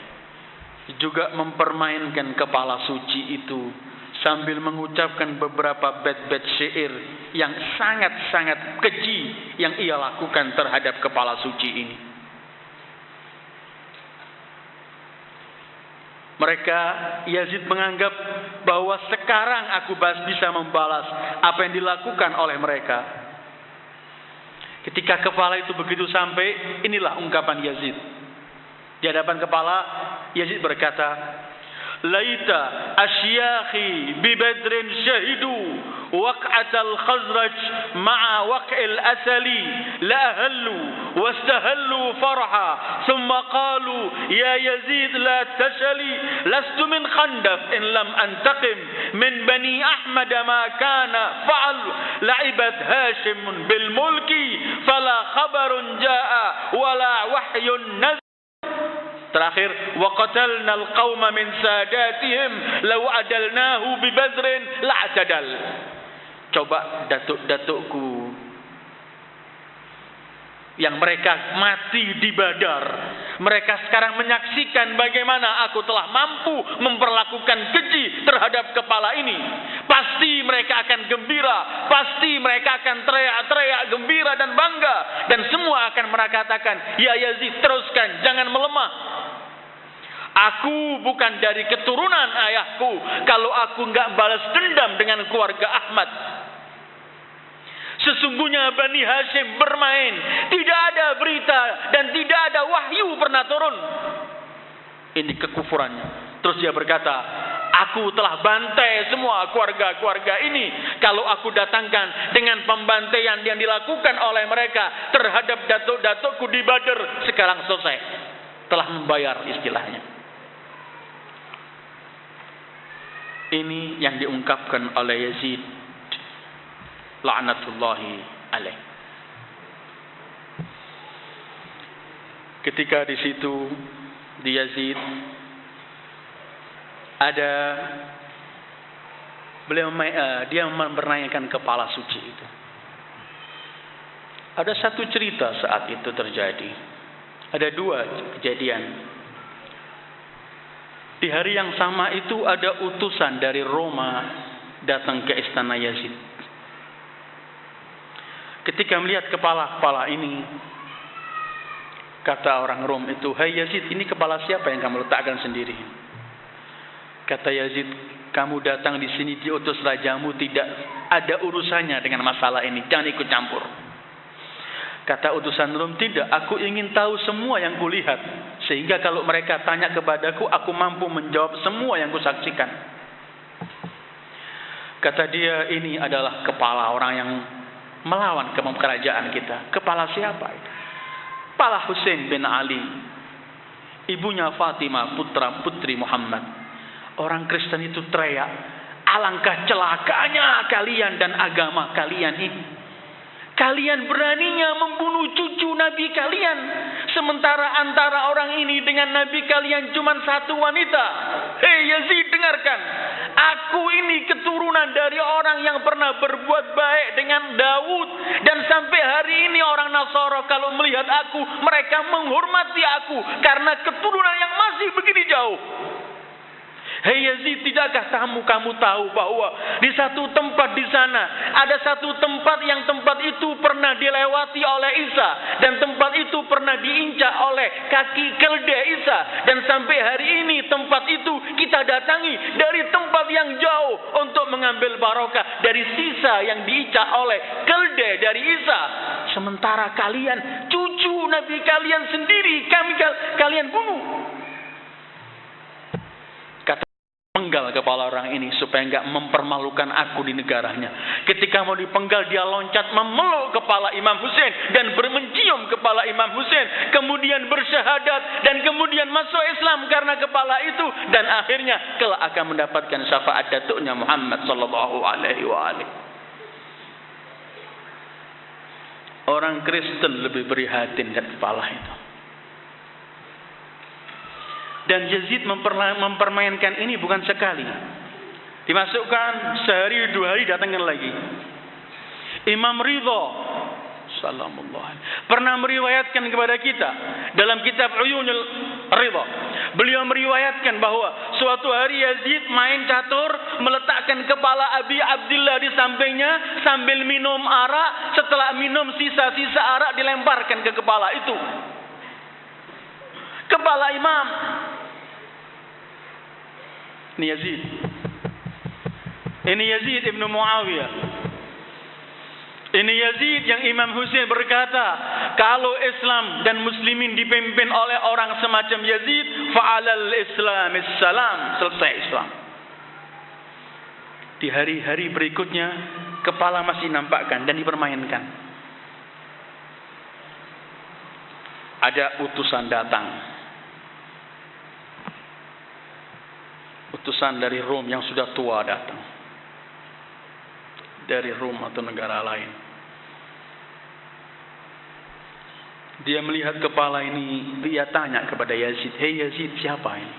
juga mempermainkan kepala suci itu sambil mengucapkan beberapa bait-bait syair yang sangat-sangat keji yang ia lakukan terhadap kepala suci ini. Yazid menganggap bahwa sekarang aku bisa membalas apa yang dilakukan oleh mereka. Ketika kepala itu begitu sampai, inilah ungkapan Yazid. Di hadapan kepala, Yazid berkata, "Laita asyakhi bi Badrin syahidu waq'atal Khazraj ma'a waq'il asali la ahallu wastahallu farha thumma qalu ya Yazid la tashali lastu min khandaf in lam antaqim min bani Ahmad ma kana fa'al la'ibat Hashim bil mulki fala khabarun jaa wala wahyun nazal." Terakhir, wa qatalna al-qauma min sadatihim law adalnahu bi Badrin la'tadal. Coba datuk-datukku yang mereka mati di Badar, mereka sekarang menyaksikan bagaimana aku telah mampu memperlakukan keji terhadap kepala ini. Pasti mereka akan gembira, pasti mereka akan teriak-teriak gembira dan bangga, dan semua akan mengatakan, "Ya Yazid, teruskan, jangan melemah. Aku bukan dari keturunan ayahku kalau aku enggak balas dendam dengan keluarga Ahmad. Sesungguhnya Bani Hashim bermain. Tidak ada berita dan tidak ada wahyu pernah turun. Ini kekufurannya. Terus dia berkata, aku telah bantai semua keluarga-keluarga ini. Kalau aku datangkan dengan pembantaian yang dilakukan oleh mereka terhadap datuk-datukku di Badr, sekarang selesai. Telah membayar istilahnya. Ini yang diungkapkan oleh Yazid la'natullahi alaih. Ketika di situ di Yazid ada dia mempertanyakan kepala suci itu. Ada satu cerita saat itu terjadi. Ada dua kejadian. Di hari yang sama itu ada utusan dari Roma datang ke istana Yazid. Ketika melihat kepala-kepala ini, kata orang Rom itu, "Hai Yazid, ini kepala siapa yang kamu letakkan sendiri?" Kata Yazid, "Kamu datang di sini diutus rajamu, tidak ada urusannya dengan masalah ini. Jangan ikut campur." Kata utusan Rom, "Tidak, aku ingin tahu semua yang kulihat. Sehingga kalau mereka tanya kepadaku, aku mampu menjawab semua yang kusaksikan." Kata dia, "Ini adalah kepala orang yang melawan kerajaan kita." "Kepala siapa itu?" "Kepala Husain bin Ali, ibunya Fatimah, putri Muhammad." Orang Kristen itu teriak, "Alangkah celakanya kalian dan agama kalian ini. Kalian beraninya membunuh cucu Nabi kalian, sementara antara orang ini dengan Nabi kalian cuma satu wanita." Hei Yazid, dengarkan. Aku ini keturunan dari orang yang pernah berbuat baik dengan Daud. Dan sampai hari ini orang Nasara kalau melihat aku, mereka menghormati aku karena keturunan yang masih begini jauh. Hei Yazid, tidakkah kamu tahu bahwa di satu tempat di sana ada satu tempat yang tempat itu pernah dilewati oleh Isa, dan tempat itu pernah diinjak oleh kaki keledai Isa, dan sampai hari ini tempat itu kita datangi dari tempat yang jauh untuk mengambil barokah dari sisa yang diinjak oleh keledai dari Isa. Sementara kalian, cucu Nabi kalian sendiri kalian bunuh." Penggal kepala orang ini supaya enggak mempermalukan aku di negaranya. Ketika mau dipenggal, dia loncat memeluk kepala Imam Husain dan mencium kepala Imam Husain, kemudian bersyahadat dan kemudian masuk Islam karena kepala itu, dan akhirnya kelak akan mendapatkan syafaat datuknya Muhammad sallallahu alaihi wasallam. Orang Kristen lebih prihatin dengan kepala itu. Dan Yazid mempermainkan ini bukan sekali. Dimasukkan sehari dua hari, datangkan lagi. Imam Ridha sallallahu pernah meriwayatkan kepada kita dalam kitab Uyunul Ridha. Beliau meriwayatkan bahwa suatu hari Yazid main catur, meletakkan kepala Abi Abdillah di sampingnya sambil minum arak. Setelah minum, sisa-sisa arak dilemparkan ke kepala itu. Kepala imam. Ini Yazid. Ini Yazid ibn Muawiyah. Ini Yazid yang Imam Husain berkata, kalau Islam dan Muslimin dipimpin oleh orang semacam Yazid, fa'alal Islamis salam. Selesai Islam. Di hari-hari berikutnya, kepala masih nampakkan dan dipermainkan. Ada utusan datang. Utusan dari Rom yang sudah tua datang. Dari Rom atau negara lain. Dia melihat kepala ini, dia tanya kepada Yazid, "Hei Yazid, siapa ini?"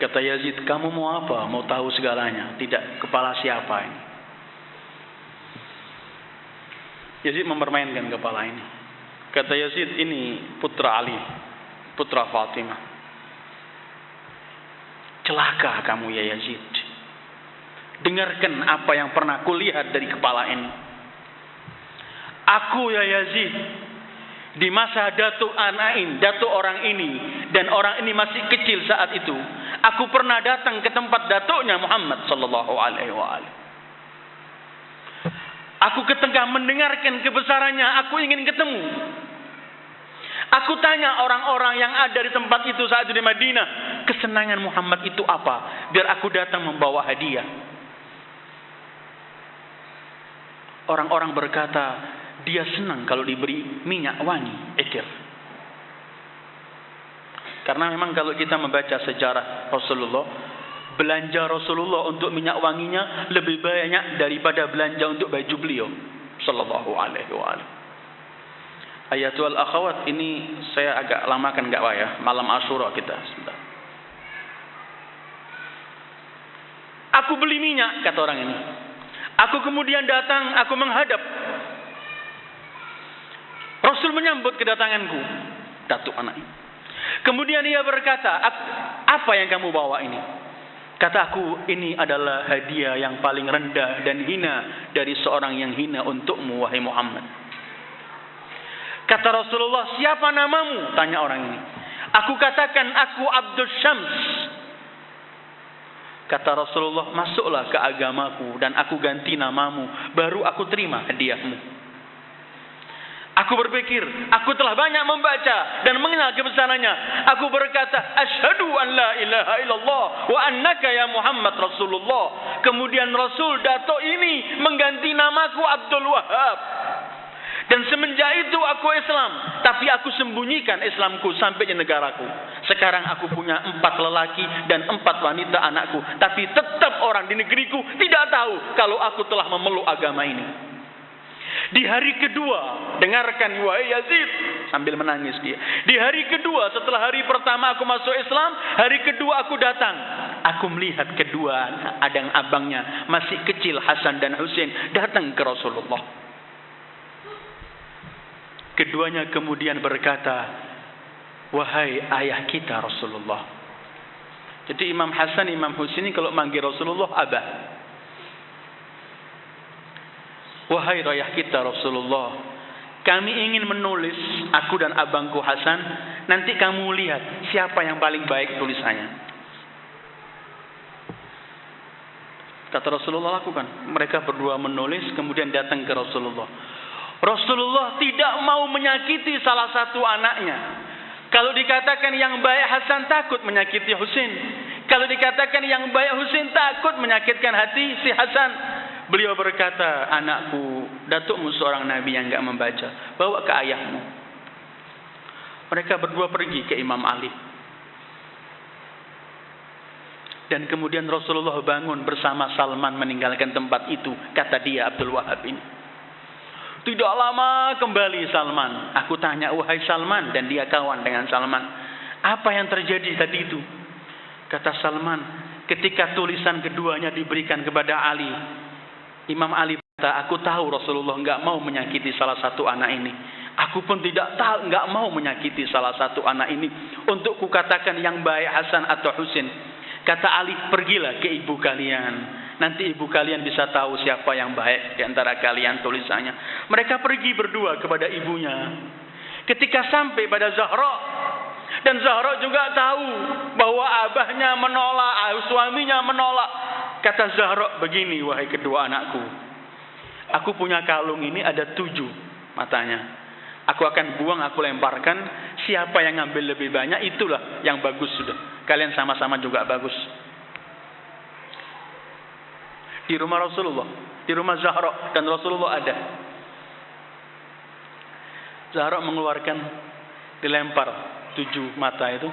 Kata Yazid, "Kamu mau apa? Mau tahu segalanya? Tidak, kepala siapa ini?" Yazid mempermainkan kepala ini. Kata Yazid, "Ini putra Ali, putra Fatimah." "Celaka kamu ya Yazid. Dengarkan apa yang pernah kulihat dari kepala ini. Aku ya Yazid, di masa Datuk Anain, Datuk orang ini, dan orang ini masih kecil saat itu, aku pernah datang ke tempat datuknya Muhammad sallallahu alaihi wasallam. Aku ketika mendengarkan kebesarannya, aku ingin ketemu. Aku tanya orang-orang yang ada di tempat itu saat itu di Madinah, kesenangan Muhammad itu apa? Biar aku datang membawa hadiah. Orang-orang berkata, dia senang kalau diberi minyak wangi, ekir. Karena memang kalau kita membaca sejarah Rasulullah, belanja Rasulullah untuk minyak wanginya lebih banyak daripada belanja untuk baju beliau sallallahu alaihi wasallam. Ayatul akhwat, ini saya agak lamakan enggak Pak ya, malam Asyura kita sebentar. Aku beli minyak, kata orang ini. Aku kemudian datang, aku menghadap. Rasul menyambut kedatanganku. Datuk anak ini. Kemudian ia berkata, apa yang kamu bawa ini? Kataku, ini adalah hadiah yang paling rendah dan hina dari seorang yang hina untukmu, wahai Muhammad. Kata Rasulullah, siapa namamu? Tanya orang ini. Aku katakan, aku Abdul Syams. Kata Rasulullah, masuklah ke agamaku dan aku ganti namamu, baru aku terima hadiahmu. Aku berpikir, aku telah banyak membaca dan mengenal kebesarannya. Aku berkata, asyhadu an la ilaha illallah wa annaka ya Muhammad Rasulullah. Kemudian Rasul datuk ini mengganti namaku Abdul Wahab. Dan semenjak itu aku Islam, tapi aku sembunyikan Islamku sampai di negaraku. Sekarang aku punya 4 lelaki dan 4 wanita anakku, tapi tetap orang di negeriku tidak tahu kalau aku telah memeluk agama ini. Di hari kedua, dengarkan wahai Yazid, sambil menangis dia. Di hari kedua setelah hari pertama aku masuk Islam, hari kedua aku datang. Aku melihat kedua adang abangnya masih kecil, Hasan dan Husain, datang ke Rasulullah. Keduanya kemudian berkata, wahai ayah kita Rasulullah. Jadi Imam Hasan, Imam Husain kalau manggil Rasulullah abah. Wahai ayah kita Rasulullah, kami ingin menulis, aku dan abangku Hasan, nanti kamu lihat siapa yang paling baik tulisannya. Kata Rasulullah, lakukan. Mereka berdua menulis, kemudian datang ke Rasulullah. Rasulullah tidak mau menyakiti salah satu anaknya. Kalau dikatakan yang baik Hasan, takut menyakiti Husain. Kalau dikatakan yang baik Husain, takut menyakitkan hati si Hasan. Beliau berkata, anakku, datukmu seorang nabi yang enggak membaca, bawa ke ayahmu. Mereka berdua pergi ke Imam Ali. Dan kemudian Rasulullah bangun bersama Salman meninggalkan tempat itu. Kata dia, Abdul Wahab ini. Tidak lama kembali Salman. Aku tanya, wahai Salman, dan dia kawan dengan Salman, apa yang terjadi tadi itu? Kata Salman, ketika tulisan keduanya diberikan kepada Ali, Imam Ali berkata, aku tahu Rasulullah enggak mau menyakiti salah satu anak ini. Aku pun enggak mau menyakiti salah satu anak ini. Untuk kukatakan yang baik Hasan atau Husain. Kata Ali, pergilah ke ibu kalian. Nanti ibu kalian bisa tahu siapa yang baik di antara kalian tulisannya. Mereka pergi berdua kepada ibunya. Ketika sampai pada Zahra, dan Zahra juga tahu bahwa abahnya menolak, suaminya menolak. Kata Zahra, begini wahai kedua anakku. Aku punya kalung ini ada 7 matanya. Aku akan buang, aku lemparkan. Siapa yang ngambil lebih banyak, itulah yang bagus sudah. Kalian sama-sama juga bagus. Di rumah Rasulullah, di rumah Zahra, dan Rasulullah ada. Zahra mengeluarkan, dilempar 7 mata itu.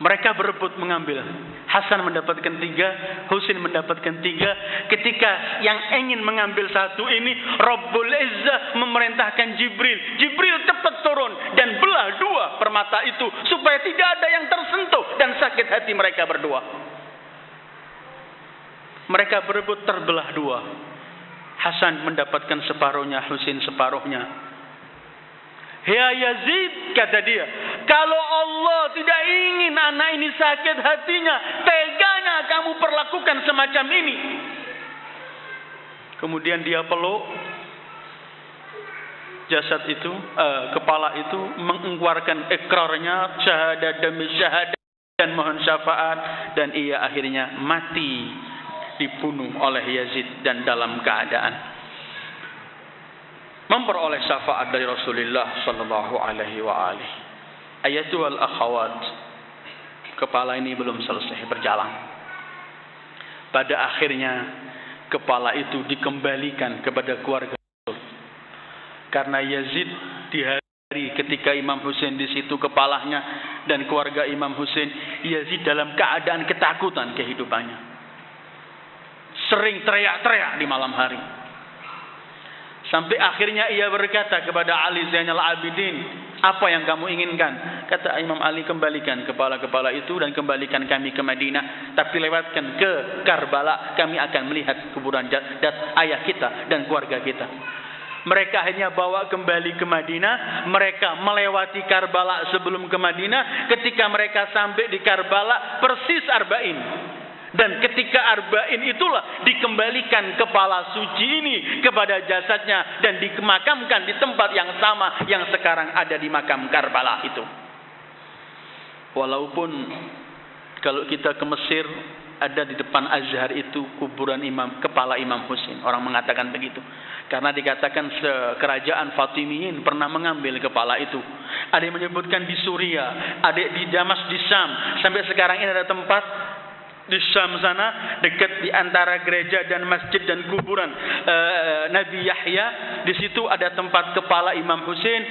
Mereka berebut mengambil. Hasan mendapatkan 3, Husain mendapatkan 3. Ketika yang ingin mengambil satu ini, Rabbul Izzah memerintahkan Jibril. Jibril cepat turun dan belah 2 permata itu supaya tidak ada yang tersentuh dan sakit hati mereka berdua. Mereka berebut terbelah 2. Hasan mendapatkan separuhnya, Husain separuhnya. Ya Yazid, kata dia, kalau Allah tidak ingin anak ini sakit hatinya, teganya kamu perlakukan semacam ini. Kemudian dia peluk jasad itu, kepala itu, mengeluarkan ikrarnya, syahadat demi syahadat, dan mohon syafaat, dan ia akhirnya mati dibunuh oleh Yazid dan dalam keadaan memperoleh syafaat dari Rasulullah sallallahu alaihi wa alihi. Ayatul akhawat, kepala ini belum selesai berjalan. Pada akhirnya kepala itu dikembalikan kepada keluarga Rasul. Karena Yazid di hari ketika Imam Husain di situ kepalanya dan keluarga Imam Husain, Yazid dalam keadaan ketakutan kehidupannya. Sering teriak-teriak di malam hari. Sampai akhirnya ia berkata kepada Ali Zainal Abidin, apa yang kamu inginkan? Kata Imam Ali, kembalikan kepala-kepala itu dan kembalikan kami ke Madinah. Tapi lewatkan ke Karbala, kami akan melihat kuburan ayah kita dan keluarga kita. Mereka hanya bawa kembali ke Madinah. Mereka melewati Karbala sebelum ke Madinah. Ketika mereka sampai di Karbala, persis Arba'in. Dan ketika Arba'in itulah dikembalikan kepala suci ini kepada jasadnya dan dimakamkan di tempat yang sama yang sekarang ada di makam Karbala itu. Walaupun kalau kita ke Mesir, ada di depan Azhar itu kuburan kepala Imam Husain. Orang mengatakan begitu. Karena dikatakan kerajaan Fatimiyin pernah mengambil kepala itu. Ada yang menyebutkan di Suriah, ada di Damas di Syam. Sampai sekarang ini ada tempat di Syam sana, dekat di antara gereja dan masjid dan kuburan Nabi Yahya. Di situ ada tempat kepala Imam Husain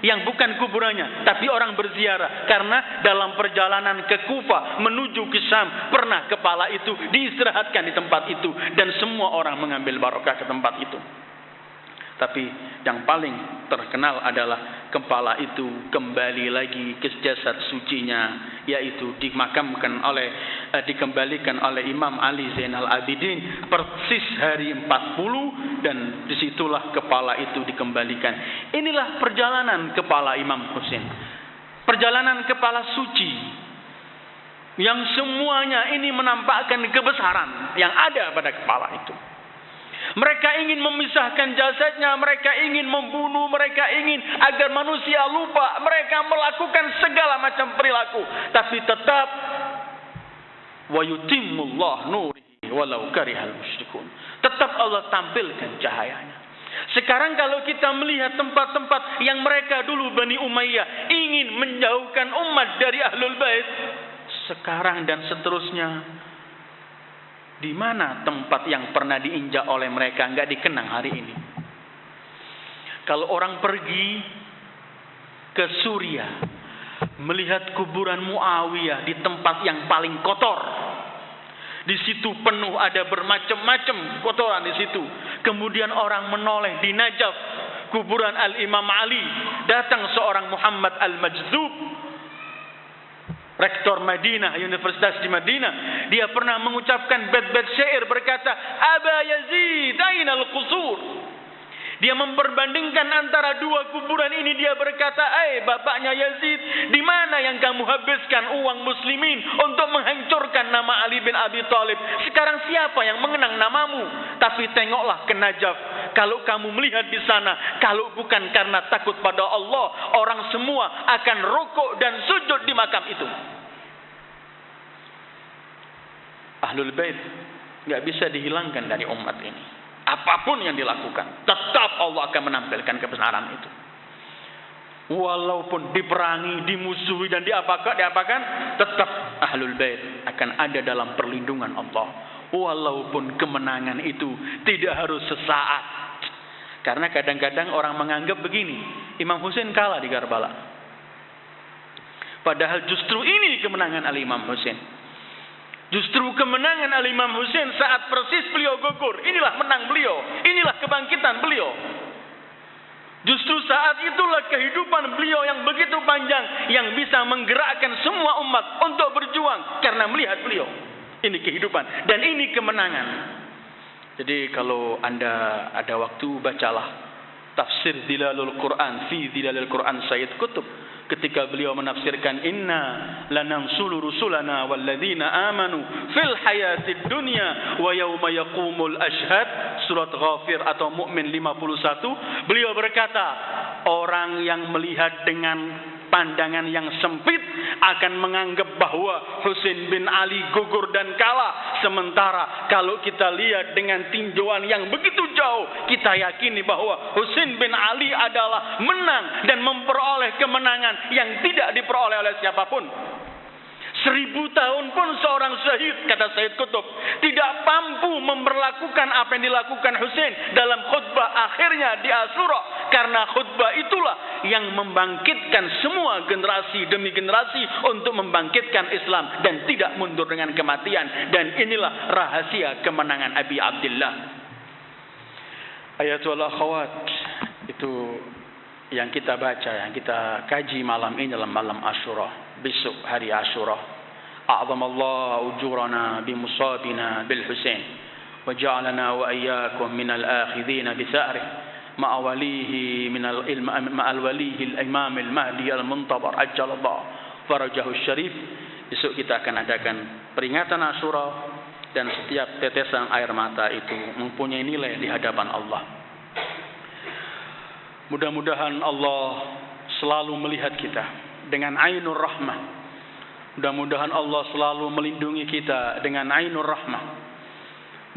yang bukan kuburannya, tapi orang berziarah. Karena dalam perjalanan ke Kufah menuju ke Syam, pernah kepala itu diistirahatkan di tempat itu, dan semua orang mengambil barokah ke tempat itu. Tapi yang paling terkenal adalah kepala itu kembali lagi ke jasad sucinya, yaitu dikembalikan oleh Imam Ali Zainal Abidin persis hari 40, dan disitulah kepala itu dikembalikan. Inilah perjalanan kepala Imam Husain, perjalanan kepala suci yang semuanya ini menampakkan kebesaran yang ada pada kepala itu. Mereka ingin memisahkan jasadnya, mereka ingin membunuh, mereka ingin agar manusia lupa, mereka melakukan segala macam perilaku, tapi tetap wa yutimmullah nurihi walau karihal musyrikun. Tetap Allah tampilkan cahayanya. Sekarang kalau kita melihat tempat-tempat yang mereka dulu Bani Umayyah ingin menjauhkan umat dari Ahlul Bait, sekarang dan seterusnya, di mana tempat yang pernah diinjak oleh mereka enggak dikenang hari ini? Kalau orang pergi ke Suriah melihat kuburan Muawiyah di tempat yang paling kotor, di situ penuh ada bermacam-macam kotoran di situ. Kemudian orang menoleh di Najaf, kuburan Al-Imam Ali, datang seorang Muhammad Al-Majdzub, rektor Madinah, universitas di Madinah. Dia pernah mengucapkan bait-bait syair berkata, Aba Yazid ainal qusur. Dia memperbandingkan antara dua kuburan ini. Dia berkata, bapaknya Yazid, di mana yang kamu habiskan uang muslimin untuk menghancurkan nama Ali bin Abi Thalib? Sekarang siapa yang mengenang namamu? Tapi tengoklah ke Najaf. Kalau kamu melihat di sana, kalau bukan karena takut pada Allah, orang semua akan rukuk dan sujud di makam itu. Ahlul Bait enggak bisa dihilangkan dari umat ini. Apapun yang dilakukan, tetap Allah akan menampilkan kebenaran itu. Walaupun diperangi, dimusuhi dan diapakan, tetap Ahlul Bait akan ada dalam perlindungan Allah. Walaupun kemenangan itu tidak harus sesaat. Karena kadang-kadang orang menganggap begini, Imam Husain kalah di Karbala. Padahal justru ini kemenangan Al-Imam Husain. Justru kemenangan Al-Imam Husain saat persis beliau gugur. Inilah menang beliau. Inilah kebangkitan beliau. Justru saat itulah kehidupan beliau yang begitu panjang, yang bisa menggerakkan semua umat untuk berjuang karena melihat beliau. Ini kehidupan dan ini kemenangan. Jadi kalau Anda ada waktu, bacalah tafsir Zilalul Quran fi Zilalul Quran Sayyid Qutb. Ketika beliau menafsirkan inna lanansulu rusulana walladzina amanu fil hayatid dunya wa yauma yaqumul ashhad, surat Ghafir atau Mukmin 51, beliau berkata, orang yang melihat dengan pandangan yang sempit akan menganggap bahwa Husain bin Ali gugur dan kalah. Sementara kalau kita lihat dengan tinjauan yang begitu jauh, kita yakini bahwa Husain bin Ali adalah menang dan memperoleh kemenangan yang tidak diperoleh oleh siapapun. 1000 tahun pun seorang syahid, kata Sayyid Qutb, tidak mampu memperlakukan apa yang dilakukan Husain dalam khutbah akhirnya di Asyura, karena khutbah itulah yang membangkitkan semua generasi demi generasi untuk membangkitkan Islam dan tidak mundur dengan kematian. Dan inilah rahasia kemenangan Abi Abdillah. Ayatul akhwat, itu yang kita baca, yang kita kaji malam ini dalam malam Asyura, besok hari Asyura. A'zamallahu ujurana bimusabina bil Husain wa ja'alana wa iyyakum minal akhidhin bi tha'rih ma'a walihi minal ilm ma'al walihi al-imam al-mahdi al-muntazar ajjalallahu farajahu syarif. Besok kita akan adakan peringatan Asyura, dan setiap tetesan air mata itu mempunyai nilai di hadapan Allah. Mudah-mudahan Allah selalu melihat kita dengan ainur rahmah. Mudah-mudahan Allah selalu melindungi kita dengan ainur rahmah.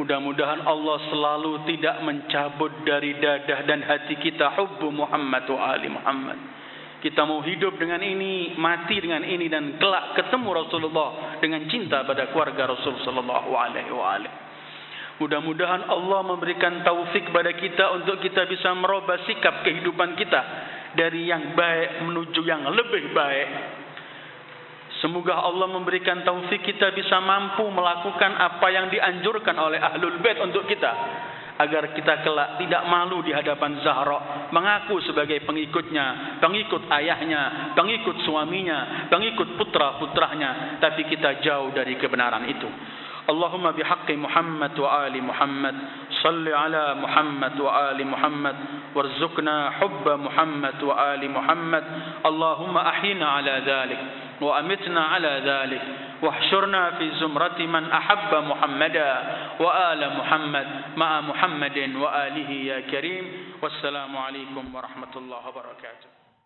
Mudah-mudahan Allah selalu tidak mencabut dari dadah dan hati kita hubbu Muhammad wa ali Muhammad. Kita mau hidup dengan ini, mati dengan ini, dan kelak ketemu Rasulullah dengan cinta pada keluarga Rasul sallallahu alaihi wa alihi. Mudah-mudahan Allah memberikan taufik kepada kita untuk kita bisa merubah sikap kehidupan kita dari yang baik menuju yang lebih baik. Semoga Allah memberikan taufik kita bisa mampu melakukan apa yang dianjurkan oleh Ahlul Bait untuk kita, agar kita kelak tidak malu di hadapan Zahra, mengaku sebagai pengikutnya, pengikut ayahnya, pengikut suaminya, pengikut putra-putranya, tapi kita jauh dari kebenaran itu. Allahumma bihaqqi Muhammad wa ali Muhammad, salli ala Muhammad wa ali Muhammad, warzuqna hubba Muhammad wa ali Muhammad. Allahumma ahyina ala dhalik wa amitna ala dhalik, wahsyurna fi zumrati man ahabba Muhammada wa ala Muhammad ma'a Muhammadin wa alihi ya karim. Wassalamu alaikum warahmatullahi wabarakatuh.